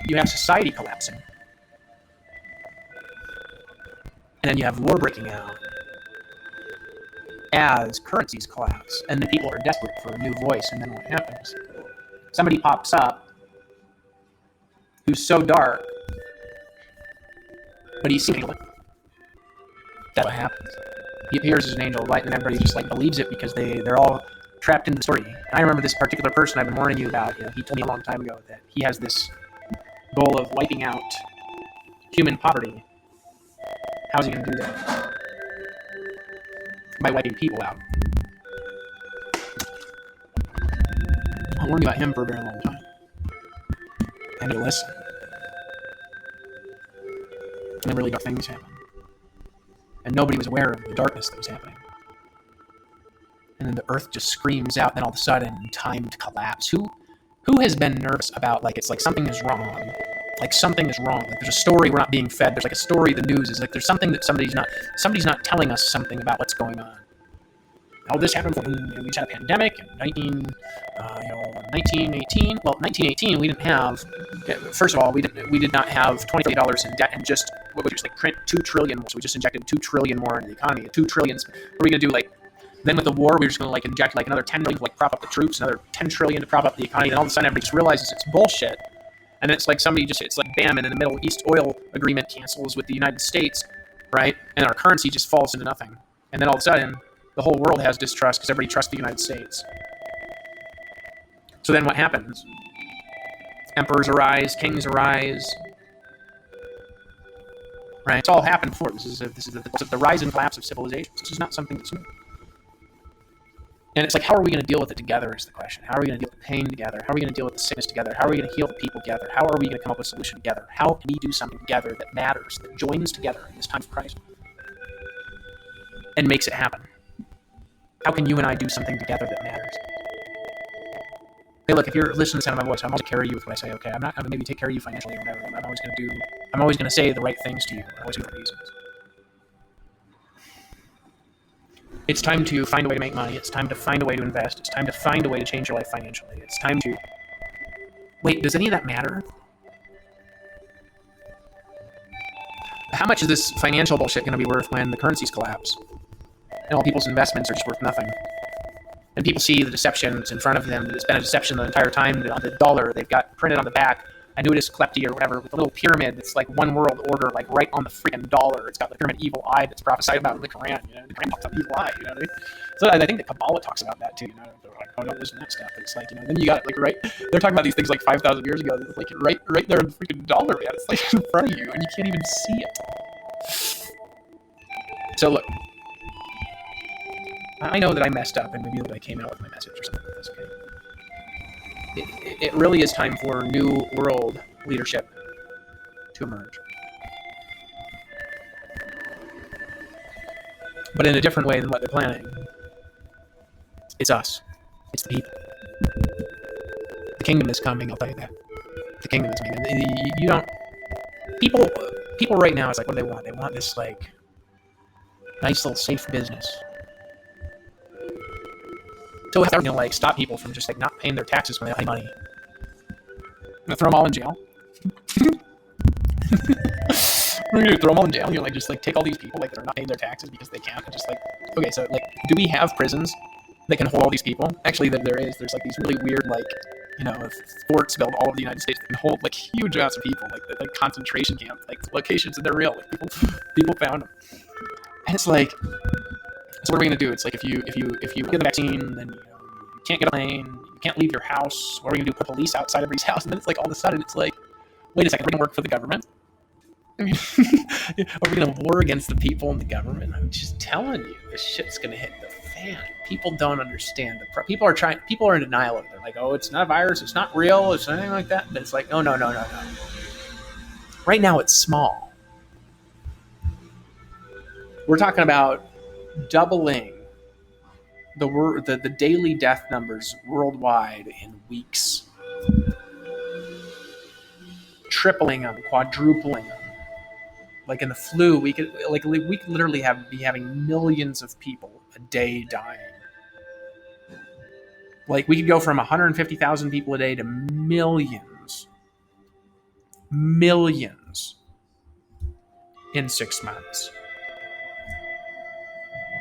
you have society collapsing. And then you have war breaking out as currencies collapse. And then people are desperate for a new voice. And then what happens? Somebody pops up who's so dark, but he's seeming. That's what happens. He appears as an angel of light, and everybody just believes it because they're all trapped in the story. And I remember this particular person I've been warning you about. He told me a long time ago that he has this goal of wiping out human poverty. How's he going to do that? By wiping people out. I warned you about him for a very long time. And you listen. And then really dark things happen. And nobody was aware of the darkness that was happening. And then the earth just screams out, and then all of a sudden, timed collapse. Who has been nervous about, like, it's like something is wrong? Like, something is wrong. Like, there's a story we're not being fed. There's like a story, the news is like, there's something that somebody's not telling us something about what's going on. All this happened when we just had a pandemic in 1918. Well, 1918, we didn't have. First of all, we did not have $20 billion in debt and just what would you like print $2 trillion. So we just injected $2 trillion more into the economy. $2 trillion. What are we gonna do? Like, then with the war, we were just gonna like inject like another 10 million to like prop up the troops, another 10 trillion to prop up the economy. And all of a sudden, everybody just realizes it's bullshit. And it's like it's like bam, and then the Middle East oil agreement cancels with the United States, right? And our currency just falls into nothing. And then all of a sudden, the whole world has distrust because everybody trusts the United States. So then what happens? Emperors arise, kings arise. Right? It's all happened before. This is the rise and collapse of civilizations. This is not something that's new. And it's like, how are we going to deal with it together is the question. How are we going to deal with the pain together? How are we going to deal with the sickness together? How are we going to heal the people together? How are we going to come up with a solution together? How can we do something together that matters, that joins together in this time of crisis and makes it happen? How can you and I do something together that matters? Hey, look, if you're listening to the sound of my voice, I'm always going to carry you with what I say, okay? I'm not going to maybe take care of you financially or whatever. I'm always going to say the right things to you. I'm always going to reasons. It's time to find a way to make money. It's time to find a way to invest. It's time to find a way to change your life financially. It's time to... Wait, does any of that matter? How much is this financial bullshit going to be worth when the currencies collapse? And all people's investments are just worth nothing. And people see the deception that's in front of them. It's been a deception the entire time. On the dollar, they've got printed on the back, Annuitas Klepti or whatever, with a little pyramid that's like one world order, like right on the freaking dollar. It's got the pyramid evil eye that's prophesied about in the Quran. You know, the Quran talks about evil eye. You know what I mean? So I think the Kabbalah talks about that too. You know, they're like, oh, don't listen to that stuff. But it's like, you know, then you got it like right. They're talking about these things like 5,000 years ago. It's like right there in the freaking dollar, man. It's like in front of you, and you can't even see it. So look. I know that I messed up and maybe I came out with my message or something like this, okay? It really is time for new world leadership to emerge. But in a different way than what they're planning. It's us. It's the people. The kingdom is coming, I'll tell you that. The kingdom is coming. You don't... People right now, it's like, what do they want? They want this, like, nice little safe business. So they're going to like stop people from just like not paying their taxes when they don't pay money. I'm going to throw them all in jail. We're going to throw them all in jail. You know, like just like take all these people like that are not paying their taxes because they can't. And just like, okay, so like, do we have prisons that can hold all these people? Actually, there's like these really weird like, you know, forts built all over the United States that can hold like huge amounts of people, like concentration camp like locations, and they're real. Like people found them, and it's like. So what are we going to do? It's like if you get the vaccine, then you can't get a plane, you can't leave your house. What are we going to do? Put police outside everybody's house? And then it's like all of a sudden it's like, wait a second, we're going to work for the government? I mean, are we going to war against the people and the government? I'm just telling you, this shit's going to hit the fan. People don't understand. People are in denial of it. They're like, oh, it's not a virus, it's not real, it's nothing like that. But it's like, oh, no. Right now it's small. We're talking about doubling the daily death numbers worldwide in weeks, tripling them, quadrupling them. Like in the flu, we could literally be having millions of people a day dying. Like we could go from 150,000 people a day to millions in 6 months.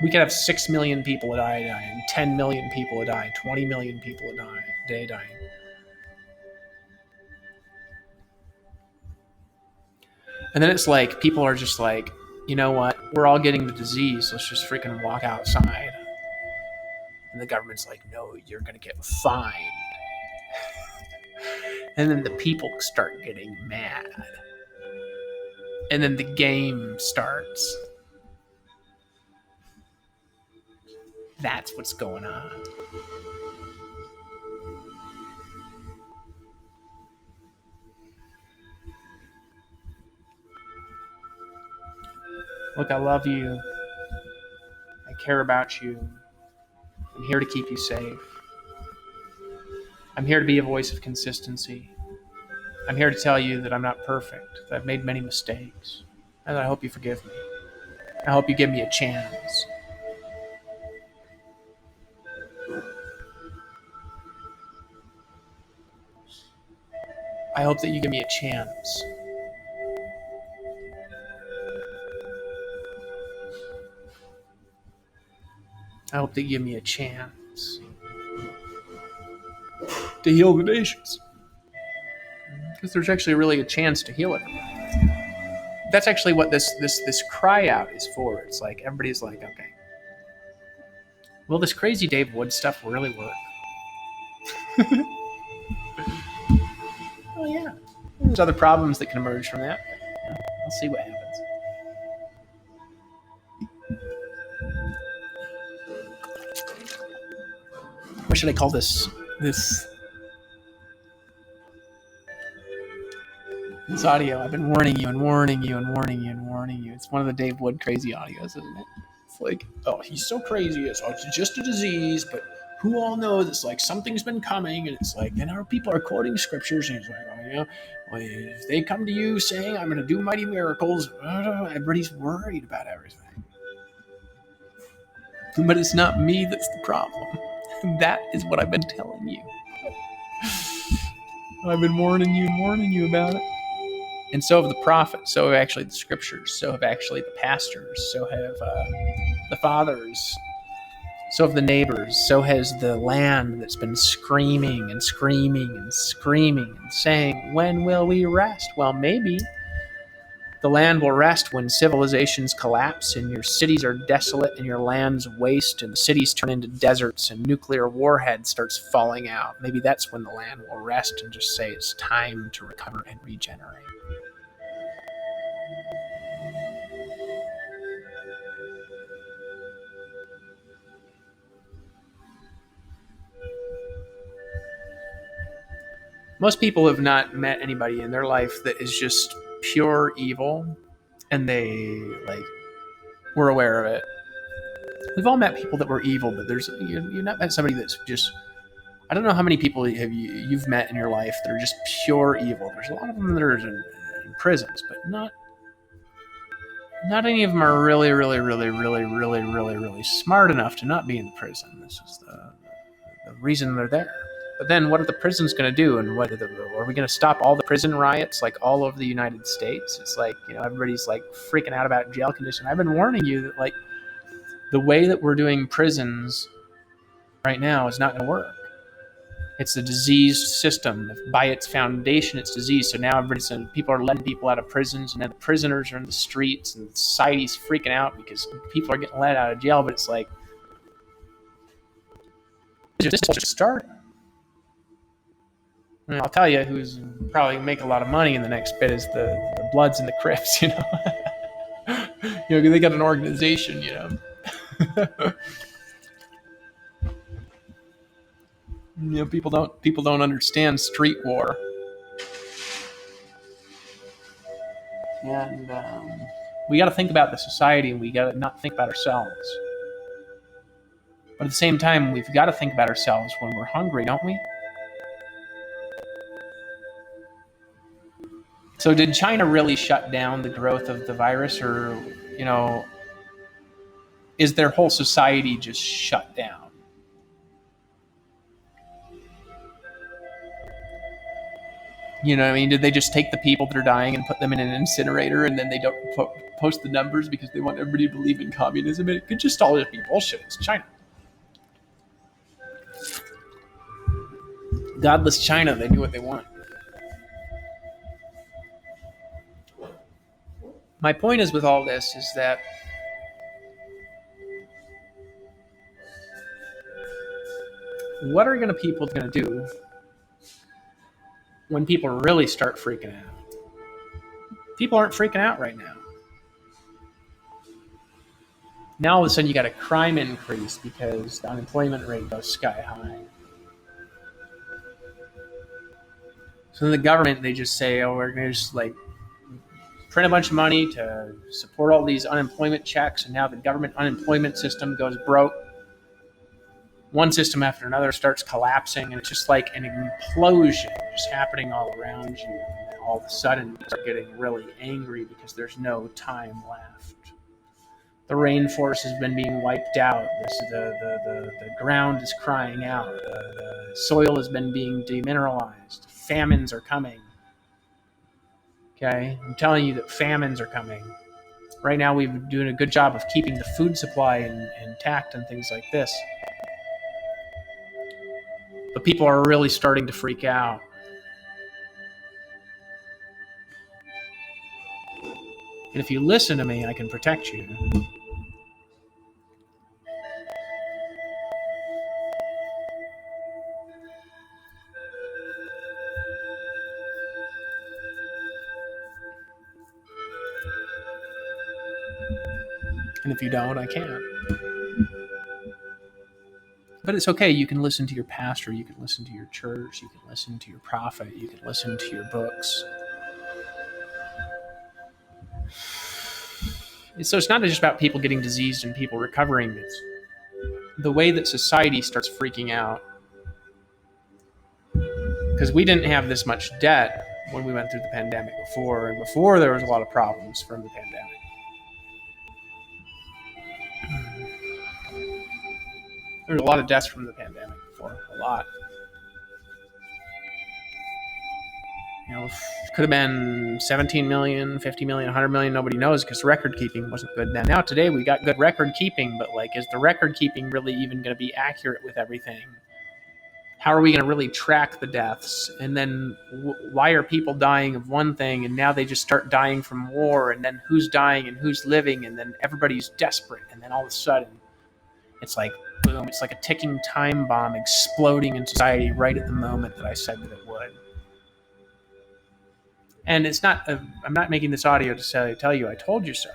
We could have 6 million people a day dying, 10 million people a day, 20 million people a day dying. And then it's like, people are just like, you know what? We're all getting the disease. Let's just freaking walk outside. And the government's like, no, you're going to get fined. And then the people start getting mad. And then the game starts. That's what's going on. Look, I love you. I care about you. I'm here to keep you safe. I'm here to be a voice of consistency. I'm here to tell you that I'm not perfect, that I've made many mistakes, and I hope you forgive me. I hope you give me a chance. I hope that you give me a chance. I hope that you give me a chance to heal the nations. Because there's actually really a chance to heal it. That's actually what this cry out is for. It's like everybody's like, okay, will this crazy Dave Wood stuff really work? Oh yeah. There's other problems that can emerge from that. I'll see what happens. What should I call this this audio? I've been warning you and warning you and warning you and warning you. It's one of the Dave Wood crazy audios, isn't it? It's like, oh, he's so crazy. It's just a disease, but who all knows it's like something's been coming, and it's like, and our people are quoting scriptures, and he's like, oh, well, if they come to you saying I'm going to do mighty miracles, everybody's worried about everything. But it's not me that's the problem. That is what I've been telling you. I've been warning you and warning you about it. And so have the prophets, so have actually the scriptures, so have actually the pastors, so have the fathers, so have the neighbors, so has the land that's been screaming and screaming and screaming and saying, when will we rest? Well, maybe the land will rest when civilizations collapse and your cities are desolate and your lands waste and the cities turn into deserts and nuclear warhead starts falling out. Maybe that's when the land will rest and just say it's time to recover and regenerate. Most people have not met anybody in their life that is just pure evil, and we're aware of it. We've all met people that were evil, but you've not met somebody that's just. I don't know how many people you've met in your life that are just pure evil. There's a lot of them that are in prisons, but not any of them are really, really, really, really, really, really, really smart enough to not be in prison. This is the reason they're there. But then what are the prisons going to do? And are we going to stop all the prison riots like all over the United States? It's like, everybody's like freaking out about jail conditions. I've been warning you that like the way that we're doing prisons right now is not going to work. It's a diseased system. By its foundation, it's disease. So now people are letting people out of prisons, and then the prisoners are in the streets, and society's freaking out because people are getting let out of jail. But it's like, this just started. And I'll tell you who's probably make a lot of money in the next bit is the Bloods and the Crips, they got an organization, people don't understand street war. And we got to think about the society, and we got to not think about ourselves. But at the same time, we've got to think about ourselves when we're hungry, don't we? So did China really shut down the growth of the virus, or, is their whole society just shut down? Did they just take the people that are dying and put them in an incinerator, and then they don't post the numbers because they want everybody to believe in communism? It could just all just be bullshit. It's China. Godless China, they do what they want. My point is with all this is that what are people going to do when people really start freaking out? People aren't freaking out right now. Now all of a sudden you got a crime increase because the unemployment rate goes sky high. So then the government, they just say, oh, we're going to just print a bunch of money to support all these unemployment checks, and now the government unemployment system goes broke. One system after another starts collapsing, and it's just like an implosion just happening all around you. And then all of a sudden, you start getting really angry because there's no time left. The rainforest has been being wiped out. The ground is crying out. The soil has been being demineralized. Famines are coming. Okay? I'm telling you that famines are coming. Right now, we've been doing a good job of keeping the food supply intact and things like this. But people are really starting to freak out. And if you listen to me, I can protect you. And if you don't, I can't. But it's okay. You can listen to your pastor. You can listen to your church. You can listen to your prophet. You can listen to your books. So it's not just about people getting diseased and people recovering. It's the way that society starts freaking out. Because we didn't have this much debt when we went through the pandemic before. And before, there was a lot of problems from the pandemic. There was a lot of deaths from the pandemic before. A lot. Could have been 17 million, 50 million, 100 million. Nobody knows because record keeping wasn't good then. Now today we got good record keeping, but is the record keeping really even going to be accurate with everything? How are we going to really track the deaths? And then why are people dying of one thing and now they just start dying from war? And then who's dying and who's living? And then everybody's desperate. And then all of a sudden, it's like, boom, it's like a ticking time bomb exploding in society right at the moment that I said that it would. And it's not, I'm not making this audio to tell you I told you so.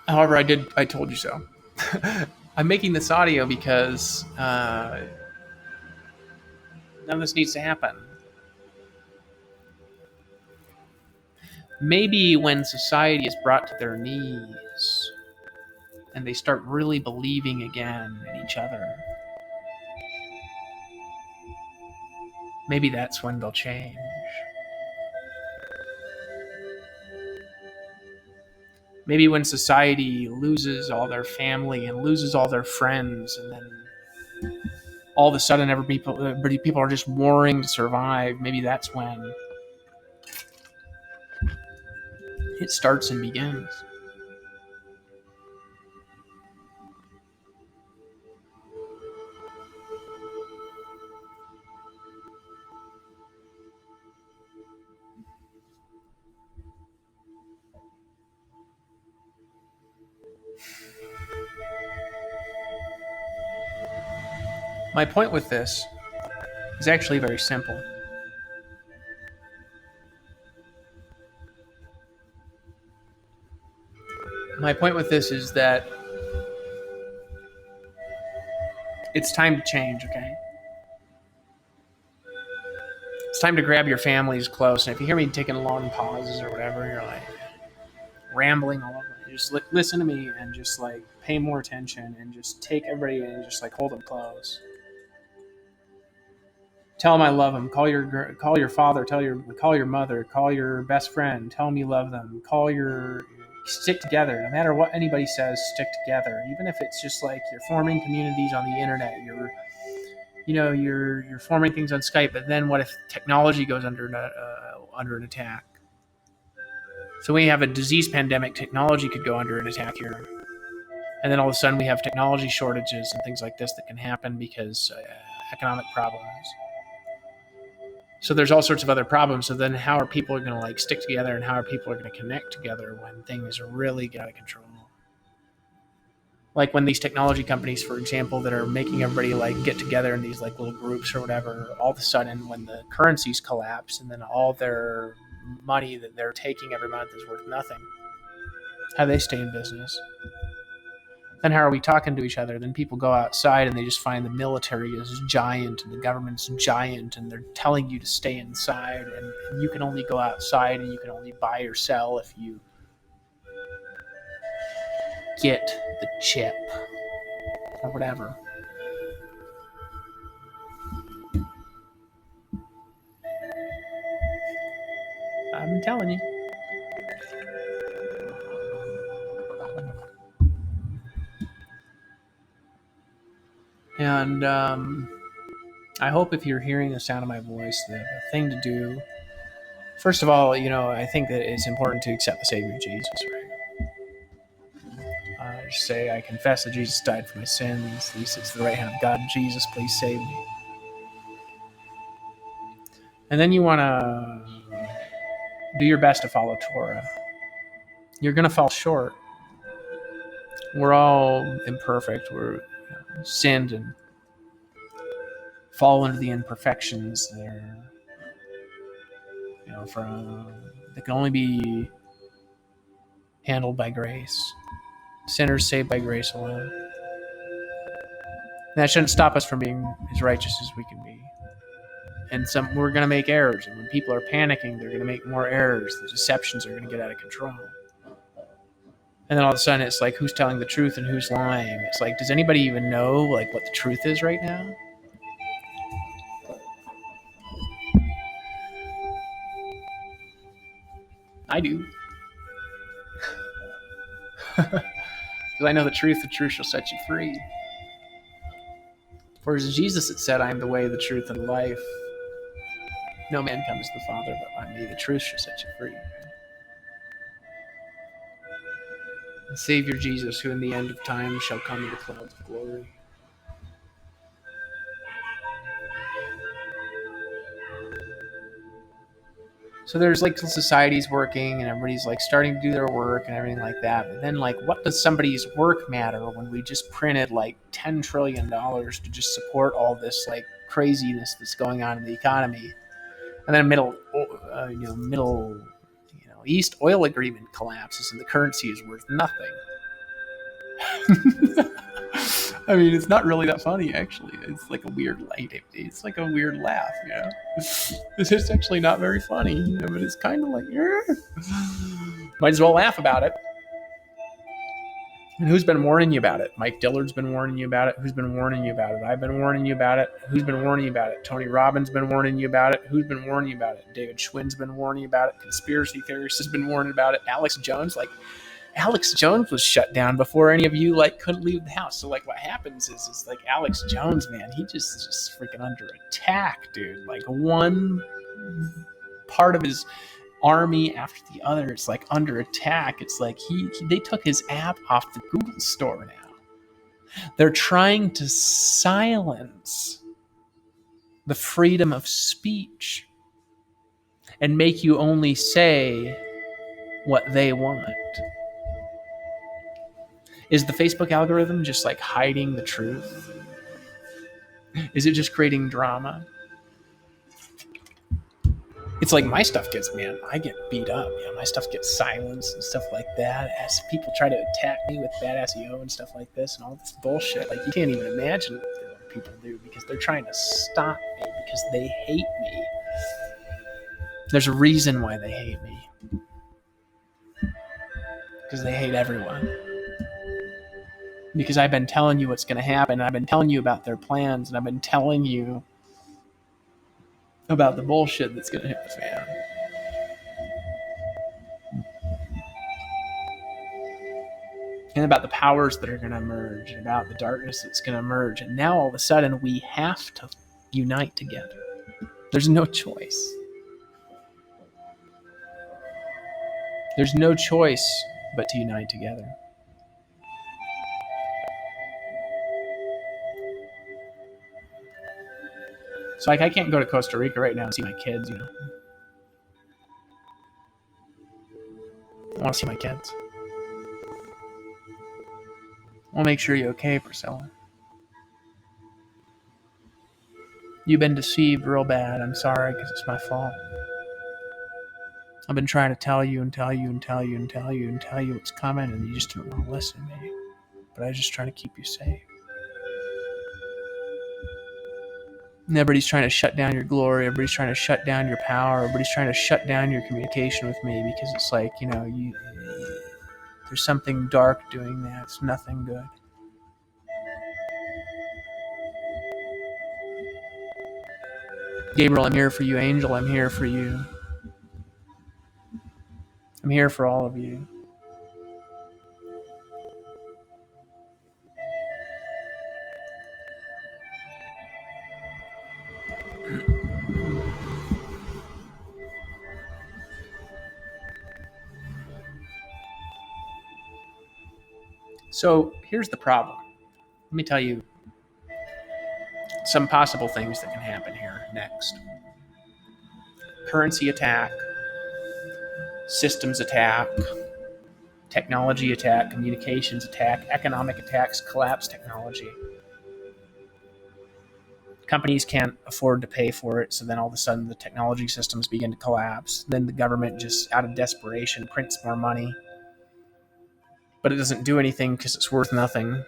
However, I told you so. I'm making this audio because none of this needs to happen. Maybe when society is brought to their knees and they start really believing again in each other, maybe that's when they'll change. Maybe when society loses all their family and loses all their friends, and then all of a sudden people are just warring to survive, maybe that's when it starts and begins. My point with this is actually very simple. My point with this is that it's time to change, okay? It's time to grab your families close. And if you hear me taking long pauses or whatever, you're like rambling all over, just listen to me and just pay more attention and just take everybody and just hold them close. Tell them I love them. Call your father. Call your mother. Call your best friend. Tell them you love them. Stick together. No matter what anybody says, stick together. Even if it's just you're forming communities on the internet. You're forming things on Skype. But then what if technology goes under an attack? So when you have a disease pandemic, technology could go under an attack here. And then all of a sudden we have technology shortages and things like this that can happen because economic problems. So there's all sorts of other problems. So then how are people going to stick together, and how are people going to connect together when things really get out of control? When these technology companies, for example, that are making everybody get together in these little groups or whatever, all of a sudden when the currencies collapse and then all their money that they're taking every month is worth nothing, how do they stay in business? Then how are we talking to each other? Then people go outside and they just find the military is giant and the government's giant and they're telling you to stay inside and you can only go outside and you can only buy or sell if you get the chip or whatever. I'm telling you. And I hope if you're hearing the sound of my voice, the thing to do, first of all, I think that it's important to accept the Savior of Jesus, right? Just say, I confess that Jesus died for my sins. He sits at the right hand of God. Jesus, please save me. And then you want to do your best to follow Torah. You're going to fall short. We're all imperfect. We're sinned and fall into the imperfections that are, that can only be handled by grace. Sinners saved by grace alone. And that shouldn't stop us from being as righteous as we can be. And we're going to make errors. And when people are panicking, they're going to make more errors. The deceptions are going to get out of control. And then all of a sudden, it's like, who's telling the truth and who's lying? It's like, does anybody even know what the truth is right now? I do. Because I know the truth shall set you free. For as Jesus had said, I am the way, the truth, and the life. No man comes to the Father but by me. The truth shall set you free. The Savior Jesus, who in the end of time shall come in the clouds of glory. So there's society's working and everybody's starting to do their work and everything like that. But then what does somebody's work matter when we just printed $10 trillion to just support all this craziness that's going on in the economy? And then Middle East oil agreement collapses and the currency is worth nothing. I mean, it's not really that funny, actually. It's like a weird light. It's like a weird laugh, It's just actually not very funny, but it's kind of might as well laugh about it. And who's been warning you about it? Mike Dillard's been warning you about it. Who's been warning you about it? I've been warning you about it. Who's been warning you about it? Tony Robbins been warning you about it. Who's been warning you about it? David Schwinn's been warning you about it. Conspiracy theorists has been warning about it. Alex Jones was shut down before any of you couldn't leave the house. So what happens is Alex Jones, man, he just freaking under attack, dude. One part of his army after the other, it's under attack. It's they took his app off the Google store now. They're trying to silence the freedom of speech and make you only say what they want. Is the Facebook algorithm just hiding the truth? Is it just creating drama? It's my stuff I get beat up. My stuff gets silenced and stuff like that as people try to attack me with bad SEO and stuff like this and all this bullshit. You can't even imagine what people do because they're trying to stop me because they hate me. There's a reason why they hate me. Because they hate everyone. Because I've been telling you what's going to happen. I've been telling you about their plans. And I've been telling you about the bullshit that's going to hit the fan. And about the powers that are going to emerge. And about the darkness that's going to emerge. And now all of a sudden we have to unite together. There's no choice. There's no choice but to unite together. So I can't go to Costa Rica right now and see my kids, I want to see my kids. I'll make sure you're okay, Priscilla. You've been deceived real bad. I'm sorry because it's my fault. I've been trying to tell you what's coming and you just don't want to listen to me. but I was just trying to keep you safe. And everybody's trying to shut down your glory. Everybody's trying to shut down your power. Everybody's trying to shut down your communication with me because it's like, there's something dark doing that. It's nothing good. Gabriel, I'm here for you. Angel, I'm here for you. I'm here for all of you. So here's the problem. Let me tell you some possible things that can happen here next. Currency attack, systems attack, technology attack, communications attack, economic attacks, collapse technology. Companies can't afford to pay for it, so then all of a sudden the technology systems begin to collapse. Then the government, just out of desperation, prints more money, but it doesn't do anything because it's worth nothing.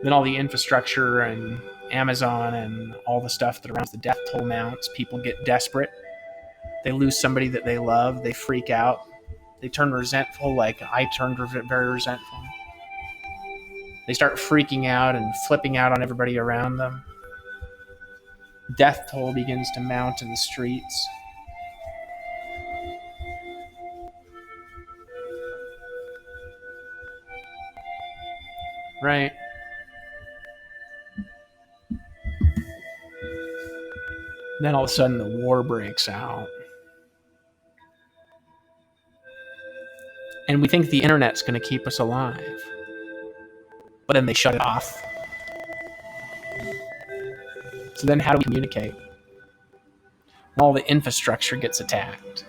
Then all the infrastructure and Amazon and all the stuff that around the death toll mounts, people get desperate. They lose somebody that they love. They freak out. They turn resentful, like I turned very resentful. They start freaking out and flipping out on everybody around them. Death toll begins to mount in the streets. Right? Then all of a sudden the war breaks out. And we think the internet's going to keep us alive. But then they shut it off. So then how do we communicate? All the infrastructure gets attacked.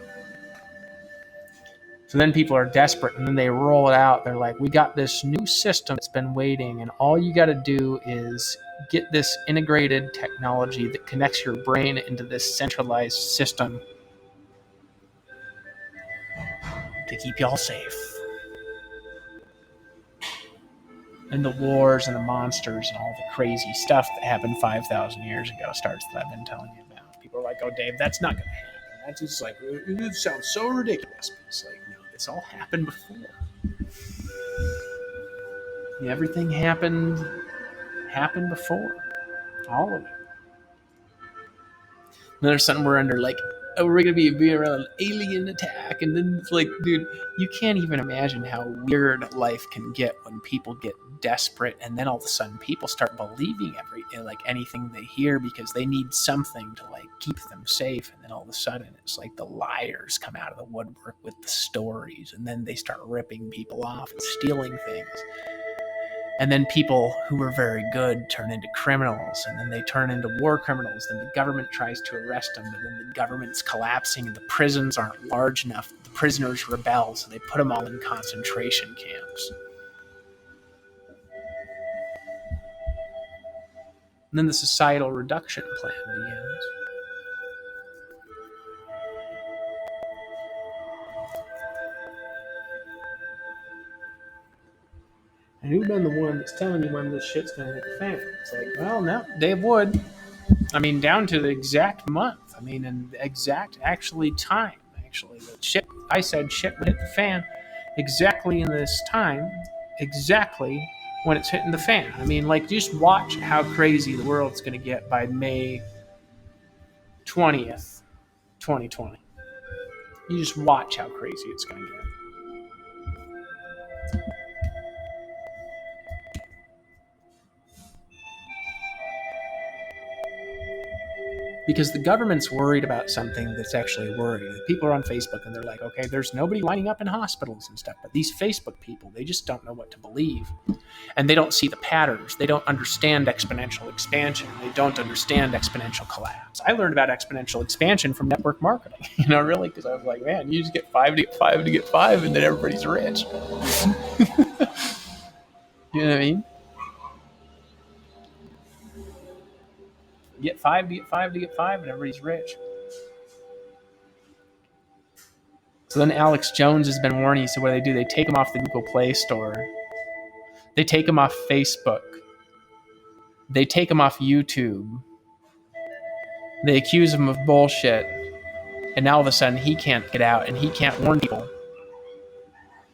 So then people are desperate, and then they roll it out. They're like, we got this new system that's been waiting, and all you got to do is get this integrated technology that connects your brain into this centralized system to keep y'all safe. And the wars and the monsters and all the crazy stuff that happened 5,000 years ago starts that I've been telling you about. People are like, oh, Dave, that's not going to happen. That's just like, it sounds so ridiculous. But it's like, no, this all happened before. Everything happened before. All of it. And there's something we're under, like, oh, we're going to be around an alien attack. And then it's like, dude, you can't even imagine how weird life can get when people get desperate. And then all of a sudden people start believing anything they hear because they need something to like keep them safe. And then all of a sudden it's like the liars come out of the woodwork with the stories. And then they start ripping people off and stealing things. And then people who were very good turn into criminals, and then they turn into war criminals. Then the government tries to arrest them, but then the government's collapsing and the prisons aren't large enough. The prisoners rebel, so they put them all in concentration camps. And then the societal reduction plan begins. And who'd been the one that's telling you when this shit's going to hit the fan? It's like, well, no, Dave Wood. I mean, down to the exact month. I mean, and the exact actually time. Actually, the shit I said shit would hit the fan exactly in this time, exactly when it's hitting the fan. I mean, like, just watch how crazy the world's going to get by May 20th, 2020. You just watch how crazy it's going to get. Because the government's worried about something that's actually worried. People are on Facebook and they're like, okay, there's nobody lining up in hospitals and stuff. But these Facebook people, they just don't know what to believe. And they don't see the patterns. They don't understand exponential expansion. They don't understand exponential collapse. I learned about exponential expansion from network marketing, really, because I was like, man, you just get 5 to get 5 to get 5, and then everybody's rich. You know what I mean? Get 5 to get 5 to get 5, and everybody's rich. So then Alex Jones has been warning you. So what do? They take him off the Google Play Store. They take him off Facebook. They take him off YouTube. They accuse him of bullshit. And now all of a sudden he can't get out and he can't warn people.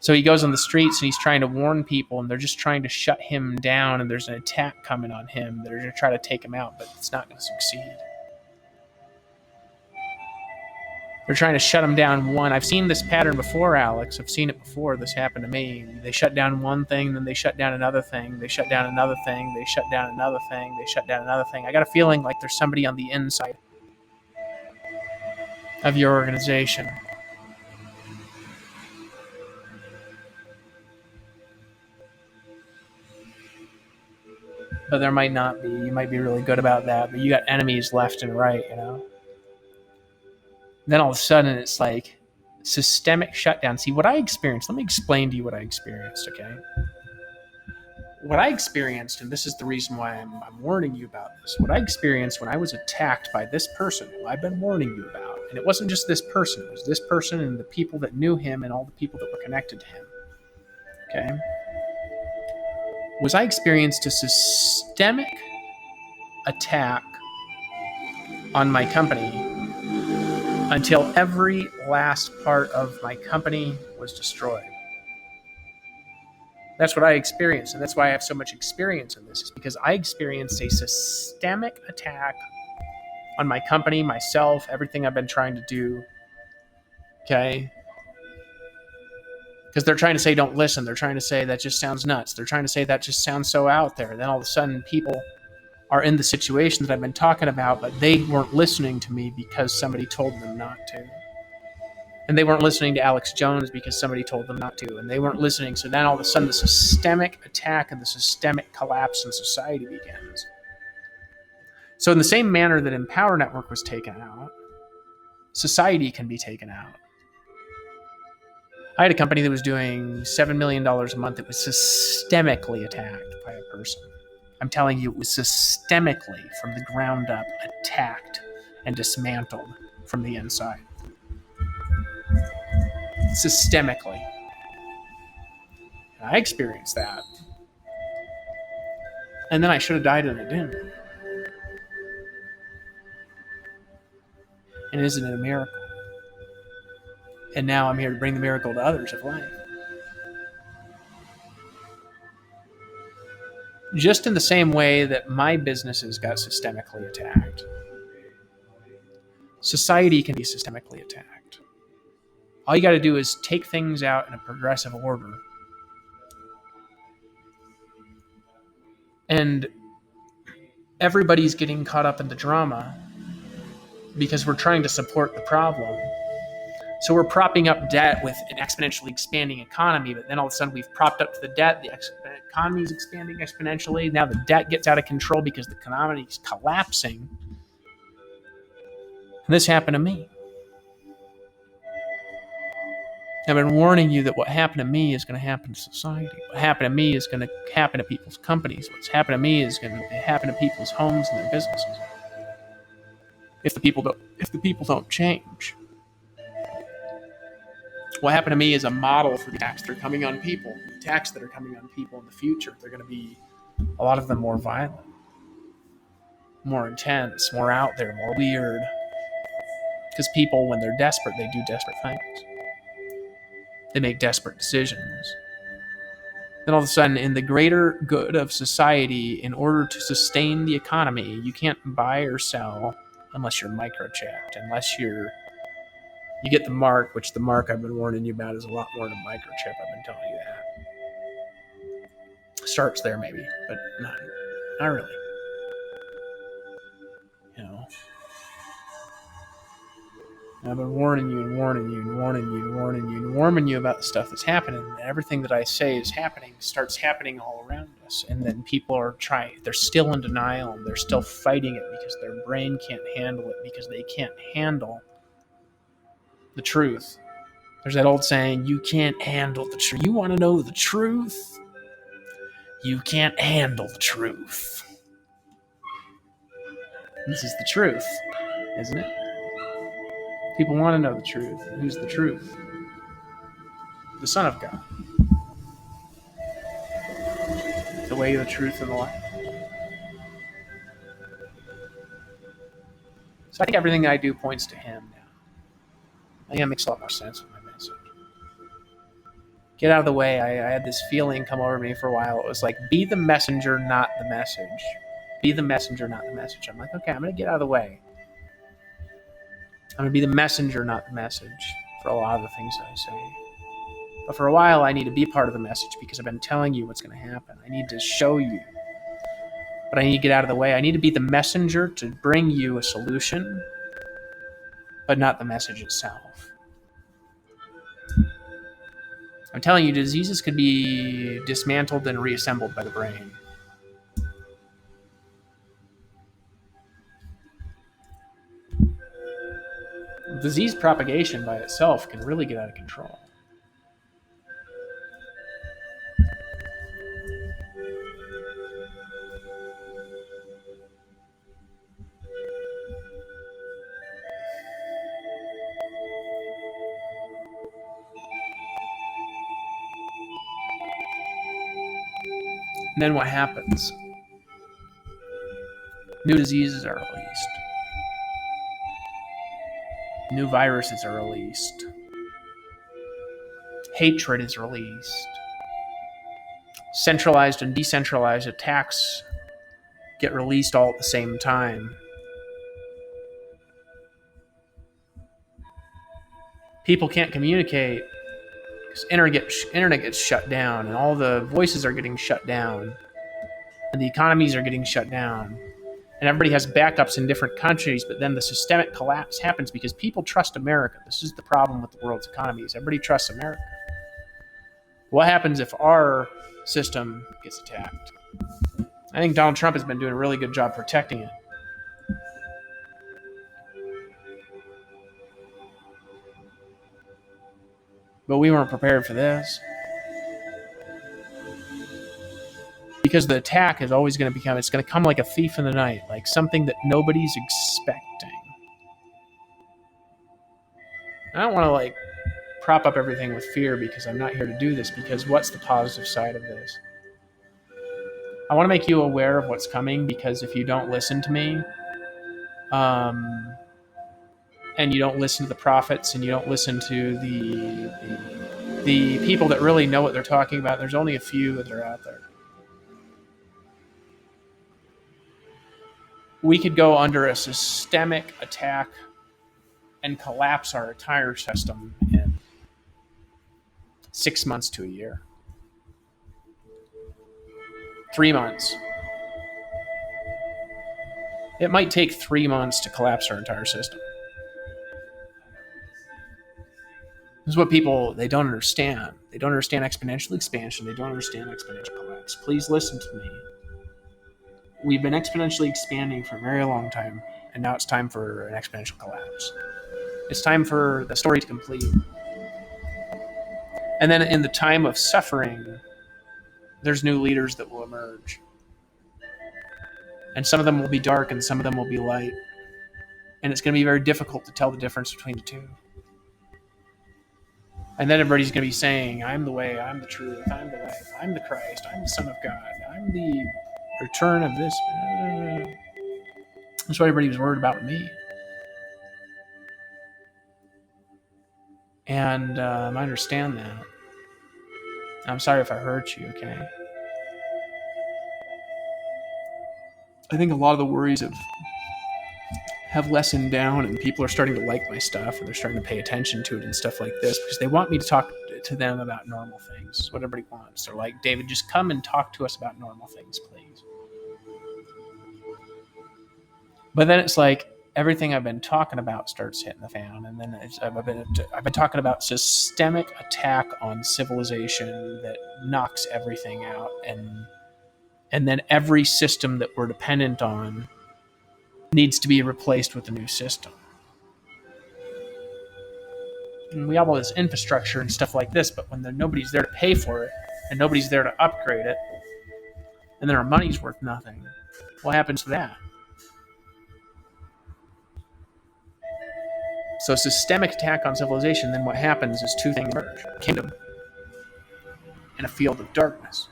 So he goes on the streets and he's trying to warn people, and they're just trying to shut him down, and there's an attack coming on him. They're going to try to take him out, but it's not going to succeed. They're trying to shut him down. I've seen this pattern before, Alex. I've seen it before. This happened to me. They shut down one thing, then they shut down another thing. They shut down another thing. They shut down another thing. They shut down another thing. I got a feeling like there's somebody on the inside of your organization. But there might not be. You might be really good about that, but you got enemies left and right, you know? Then all of a sudden it's like systemic shutdown. See, what I experienced, let me explain to you what I experienced, okay? What I experienced, and this is the reason why I'm warning you about this, what I experienced when I was attacked by this person who I've been warning you about, and it wasn't just this person, it was this person and the people that knew him and all the people that were connected to him, okay? Was I experienced a systemic attack on my company until every last part of my company was destroyed. That's what I experienced, and that's why I have so much experience in this, is because I experienced a systemic attack on my company, myself, everything I've been trying to do, okay? Because they're trying to say don't listen. They're trying to say that just sounds nuts. They're trying to say that just sounds so out there. Then all of a sudden people are in the situation that I've been talking about, but they weren't listening to me because somebody told them not to. And they weren't listening to Alex Jones because somebody told them not to. And they weren't listening. So then all of a sudden the systemic attack and the systemic collapse in society begins. So in the same manner that Empower Network was taken out, society can be taken out. I had a company that was doing $7 million a month. It was systemically attacked by a person. I'm telling you, it was systemically, from the ground up, attacked and dismantled from the inside. Systemically. And I experienced that. And then I should have died and I didn't. And isn't it a miracle? And now I'm here to bring the miracle to others of life. Just in the same way that my businesses got systemically attacked, society can be systemically attacked. All you got to do is take things out in a progressive order. And everybody's getting caught up in the drama because we're trying to support the problem. So we're propping up debt with an exponentially expanding economy, but then all of a sudden we've propped up the debt, the economy is expanding exponentially, now the debt gets out of control because the economy is collapsing. And this happened to me. I've been warning you that what happened to me is going to happen to society. What happened to me is going to happen to people's companies. What's happened to me is going to happen to people's homes and their businesses. If the people don't change. What happened to me is a model for the attacks that are coming on people. The attacks that are coming on people in the future, they're going to be, a lot of them, more violent, more intense, more out there, more weird. Because people, when they're desperate, they do desperate things. They make desperate decisions. Then all of a sudden, in the greater good of society, in order to sustain the economy, you can't buy or sell unless you're microchipped, unless you get the mark, which the mark I've been warning you about is a lot more than a microchip. I've been telling you that. Starts there maybe, but not really. You know, I've been warning you and warning you and warning you and warning you and warning you about the stuff that's happening. And everything that I say is happening starts happening all around us. And then people are they're still in denial, and they're still fighting it because their brain can't handle it, because they can't handle the truth. There's that old saying, you can't handle the truth. You want to know the truth? You can't handle the truth. This is the truth, isn't it? People want to know the truth. Who's the truth? the Son of God, the way, the truth, and the life. So I think everything I do points to Him now. I think that makes a lot more sense with my message. Get out of the way. I had this feeling come over me for a while. It was like, be the messenger, not the message. Be the messenger, not the message. I'm like, okay, I'm going to get out of the way. I'm going to be the messenger, not the message, for a lot of the things that I say. But for a while, I need to be part of the message because I've been telling you what's going to happen. I need to show you. But I need to get out of the way. I need to be the messenger to bring you a solution, but not the message itself. I'm telling you, diseases could be dismantled and reassembled by the brain. Disease propagation by itself can really get out of control. And then what happens? New diseases are released. New viruses are released. Hatred is released. Centralized and decentralized attacks get released all at the same time. People can't communicate because internet gets shut down, and all the voices are getting shut down, and the economies are getting shut down, and everybody has backups in different countries, but then the systemic collapse happens because people trust America. This is the problem with the world's economies. Everybody trusts America. What happens if our system gets attacked? I think Donald Trump has been doing a really good job protecting it. But we weren't prepared for this. Because the attack is always going to become, it's going to come like a thief in the night, like something that nobody's expecting. I don't want to prop up everything with fear because I'm not here to do this, because what's the positive side of this? I want to make you aware of what's coming, because if you don't listen to me, and you don't listen to the prophets, and you don't listen to the people that really know what they're talking about, there's only a few that are out there. We could go under a systemic attack and collapse our entire system in 6 months to a year. 3 months. It might take 3 months to collapse our entire system. This is what people, they don't understand. They don't understand exponential expansion. They don't understand exponential collapse. Please listen to me. We've been exponentially expanding for a very long time, and now it's time for an exponential collapse. It's time for the story to complete. And then in the time of suffering, there's new leaders that will emerge. And some of them will be dark and some of them will be light. And it's going to be very difficult to tell the difference between the two. And then everybody's going to be saying, I'm the way, I'm the truth, I'm the life, I'm the Christ, I'm the Son of God, I'm the return of this. That's what everybody was worried about me. And I understand that. I'm sorry if I hurt you, okay? I think a lot of the worries have lessened down, and people are starting to like my stuff, and they're starting to pay attention to it and stuff like this, because they want me to talk to them about normal things. It's what everybody wants. They're like, David, just come and talk to us about normal things, please. But then it's like everything I've been talking about starts hitting the fan, and then I've been talking about systemic attack on civilization that knocks everything out, and then every system that we're dependent on needs to be replaced with a new system. And we have all this infrastructure and stuff like this, but when nobody's there to pay for it, and nobody's there to upgrade it, and then our money's worth nothing, what happens to that? So systemic attack on civilization, then what happens is two things emerge. Kingdom in a field of darkness.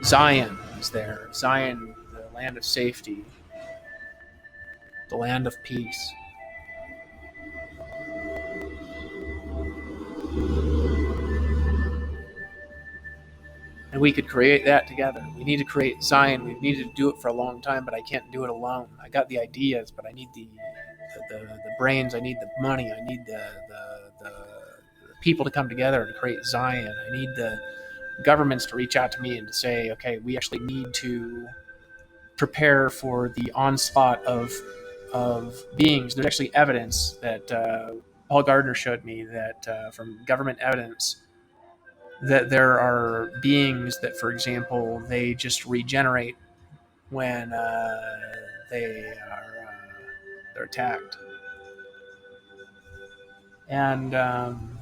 Zion is there. Zion, the land of safety, the land of peace. And we could create that together. We need to create Zion. We've needed to do it for a long time, but I can't do it alone. I got the ideas, but I need the brains. I need the money. I need the people to come together to create Zion. I need the governments to reach out to me and to say, okay, we actually need to prepare for the onslaught of beings. There's actually evidence that Paul Gardner showed me that from government evidence that there are beings that, for example, they just regenerate when they're attacked. And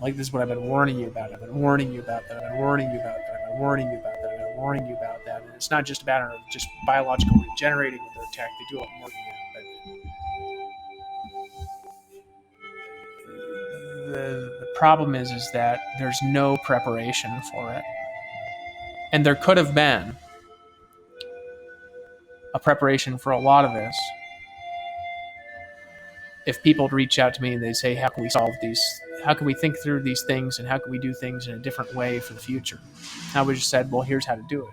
like this is what I've been warning you about. I've been warning you about that. I've been warning you about that. I've been warning you about that. I've been warning you about that. And it's not just a matter of just biological regenerating when they're attacked. They do a lot more than that. But the problem is that there's no preparation for it. And there could have been a preparation for a lot of this if people would reach out to me and they say, how can we solve these? How can we think through these things and how can we do things in a different way for the future? I would just said, well, here's how to do it.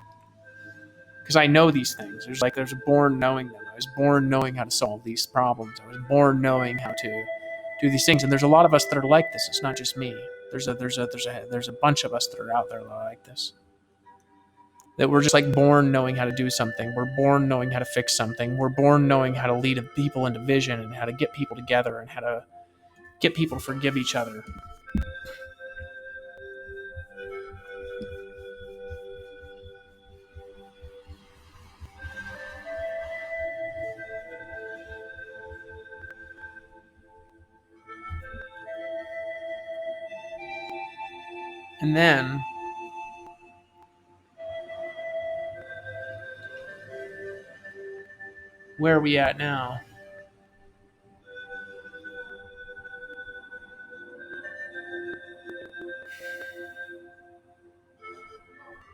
Because I know these things. There's born knowing them. I was born knowing how to solve these problems. I was born knowing how to do these things. And there's a lot of us that are like this. It's not just me. There's a bunch of us that are out there that are like this. That we're just like born knowing how to do something. We're born knowing how to fix something. We're born knowing how to lead people into vision and how to get people together and how to get people to forgive each other. And then where are we at now?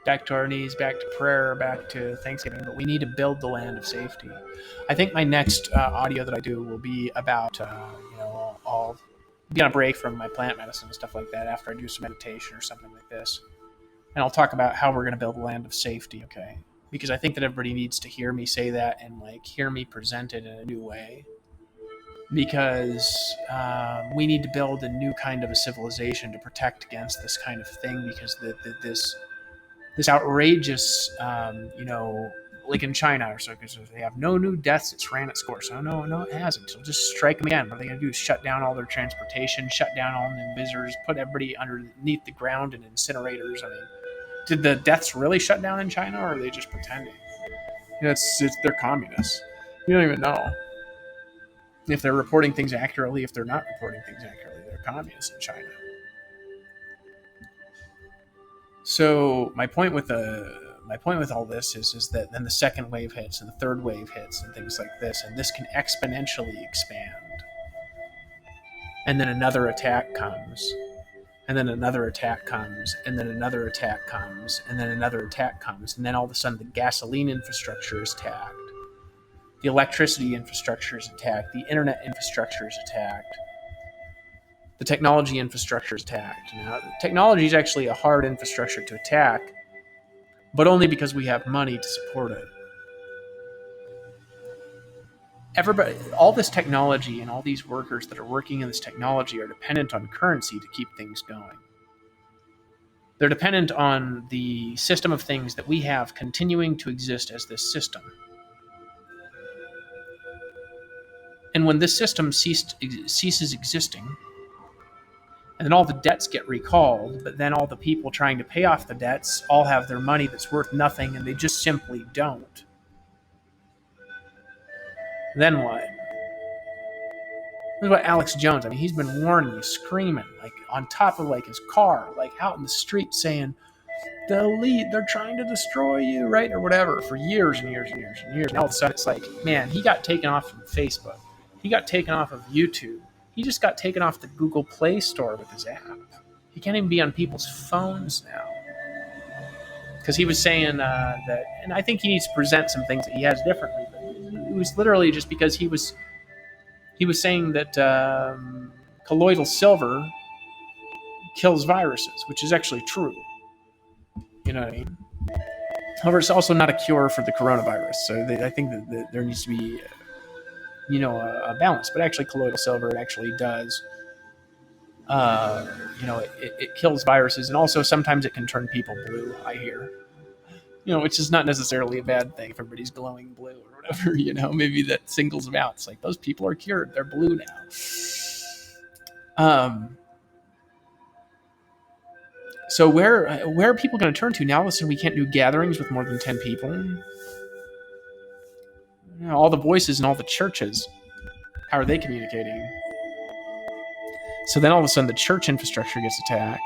Back to our knees, back to prayer, back to Thanksgiving, but we need to build the land of safety. I think my next audio that I do will be about, I'll be on a break from my plant medicine and stuff like that after I do some meditation or something like this. And I'll talk about how we're going to build a land of safety, okay? Because I think that everybody needs to hear me say that and hear me present it in a new way. Because we need to build a new kind of a civilization to protect against this kind of thing. Because this outrageous, like in China or so, because they have no new deaths, it's ran its course. No, it hasn't. So just strike them again. What are they going to do? Shut down all their transportation, shut down all the visitors, put everybody underneath the ground in incinerators. I mean, did the deaths really shut down in China, or are they just pretending? They're communists. You don't even know if they're reporting things accurately. If they're not reporting things accurately, they're communists in China. So my point with all this is that then the second wave hits and the third wave hits and things like this, and this can exponentially expand. And then another attack comes, and then another attack comes, and then another attack comes, and then another attack comes, and then all of a sudden the gasoline infrastructure is attacked, the electricity infrastructure is attacked, the internet infrastructure is attacked, the technology infrastructure is attacked. Now, technology is actually a hard infrastructure to attack, but only because we have money to support it. Everybody, all this technology and all these workers that are working in this technology are dependent on currency to keep things going. They're dependent on the system of things that we have continuing to exist as this system. And when this system ceases existing, and then all the debts get recalled, but then all the people trying to pay off the debts all have their money that's worth nothing, and they just simply don't. Then what? This is what Alex Jones, he's been warning you, screaming, on top of his car, out in the street saying, the elite, they're trying to destroy you, right? Or whatever, for years and years and years and years. And all of a sudden it's man, he got taken off from Facebook. He got taken off of YouTube. He just got taken off the Google Play Store with his app. He can't even be on people's phones now. Because he was saying that, and I think he needs to present some things that he has differently. But it was literally just because he was saying that colloidal silver kills viruses, which is actually true. You know what I mean? However, it's also not a cure for the coronavirus. So I think that there needs to be, a balance. But actually, colloidal silver it actually does. It kills viruses, and also sometimes it can turn people blue. I hear. Which is not necessarily a bad thing if everybody's glowing blue or whatever. Maybe that singles them out. It's like those people are cured; they're blue now. So where are people going to turn to now? All of a sudden, we can't do gatherings with more than 10 people. All the voices in all the churches. How are they communicating? So then all of a sudden, the church infrastructure gets attacked.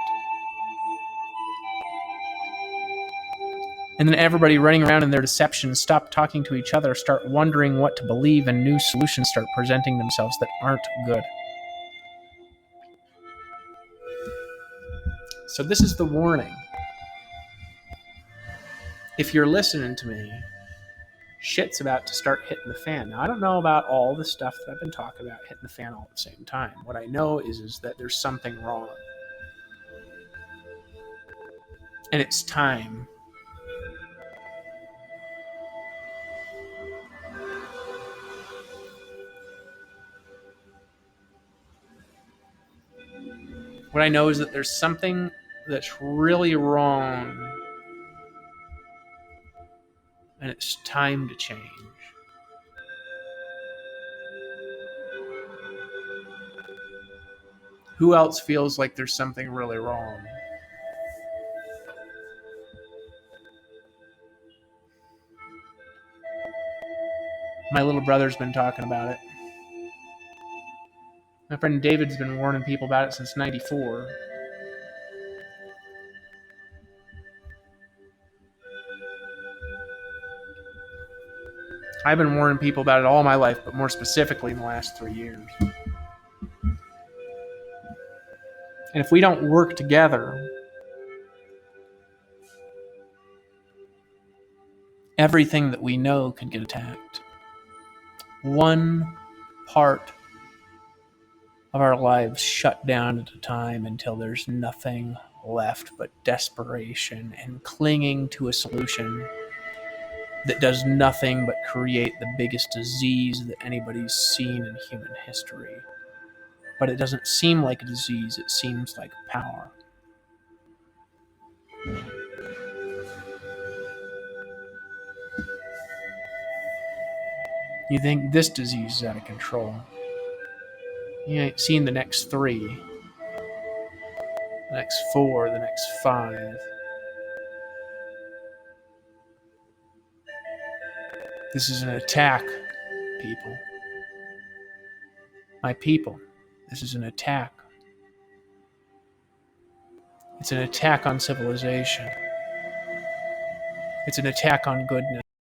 And then everybody running around in their deception stop talking to each other, start wondering what to believe, and new solutions start presenting themselves that aren't good. So this is the warning. If you're listening to me, shit's about to start hitting the fan. Now, I don't know about all the stuff that I've been talking about hitting the fan all at the same time. What I know is that there's something wrong. And it's time. What I know is that there's something that's really wrong. And it's time to change. Who else feels like there's something really wrong? My little brother's been talking about it. My friend David's been warning people about it since '94. I've been warning people about it all my life, but more specifically in the last 3 years. And if we don't work together, everything that we know could get attacked. One part of our lives shut down at a time until there's nothing left but desperation and clinging to a solution that does nothing but create the biggest disease that anybody's seen in human history. But it doesn't seem like a disease, it seems like power. You think this disease is out of control. You ain't seen the next 3, the next 4, the next 5. This is an attack, people. My people, this is an attack. It's an attack on civilization. It's an attack on goodness.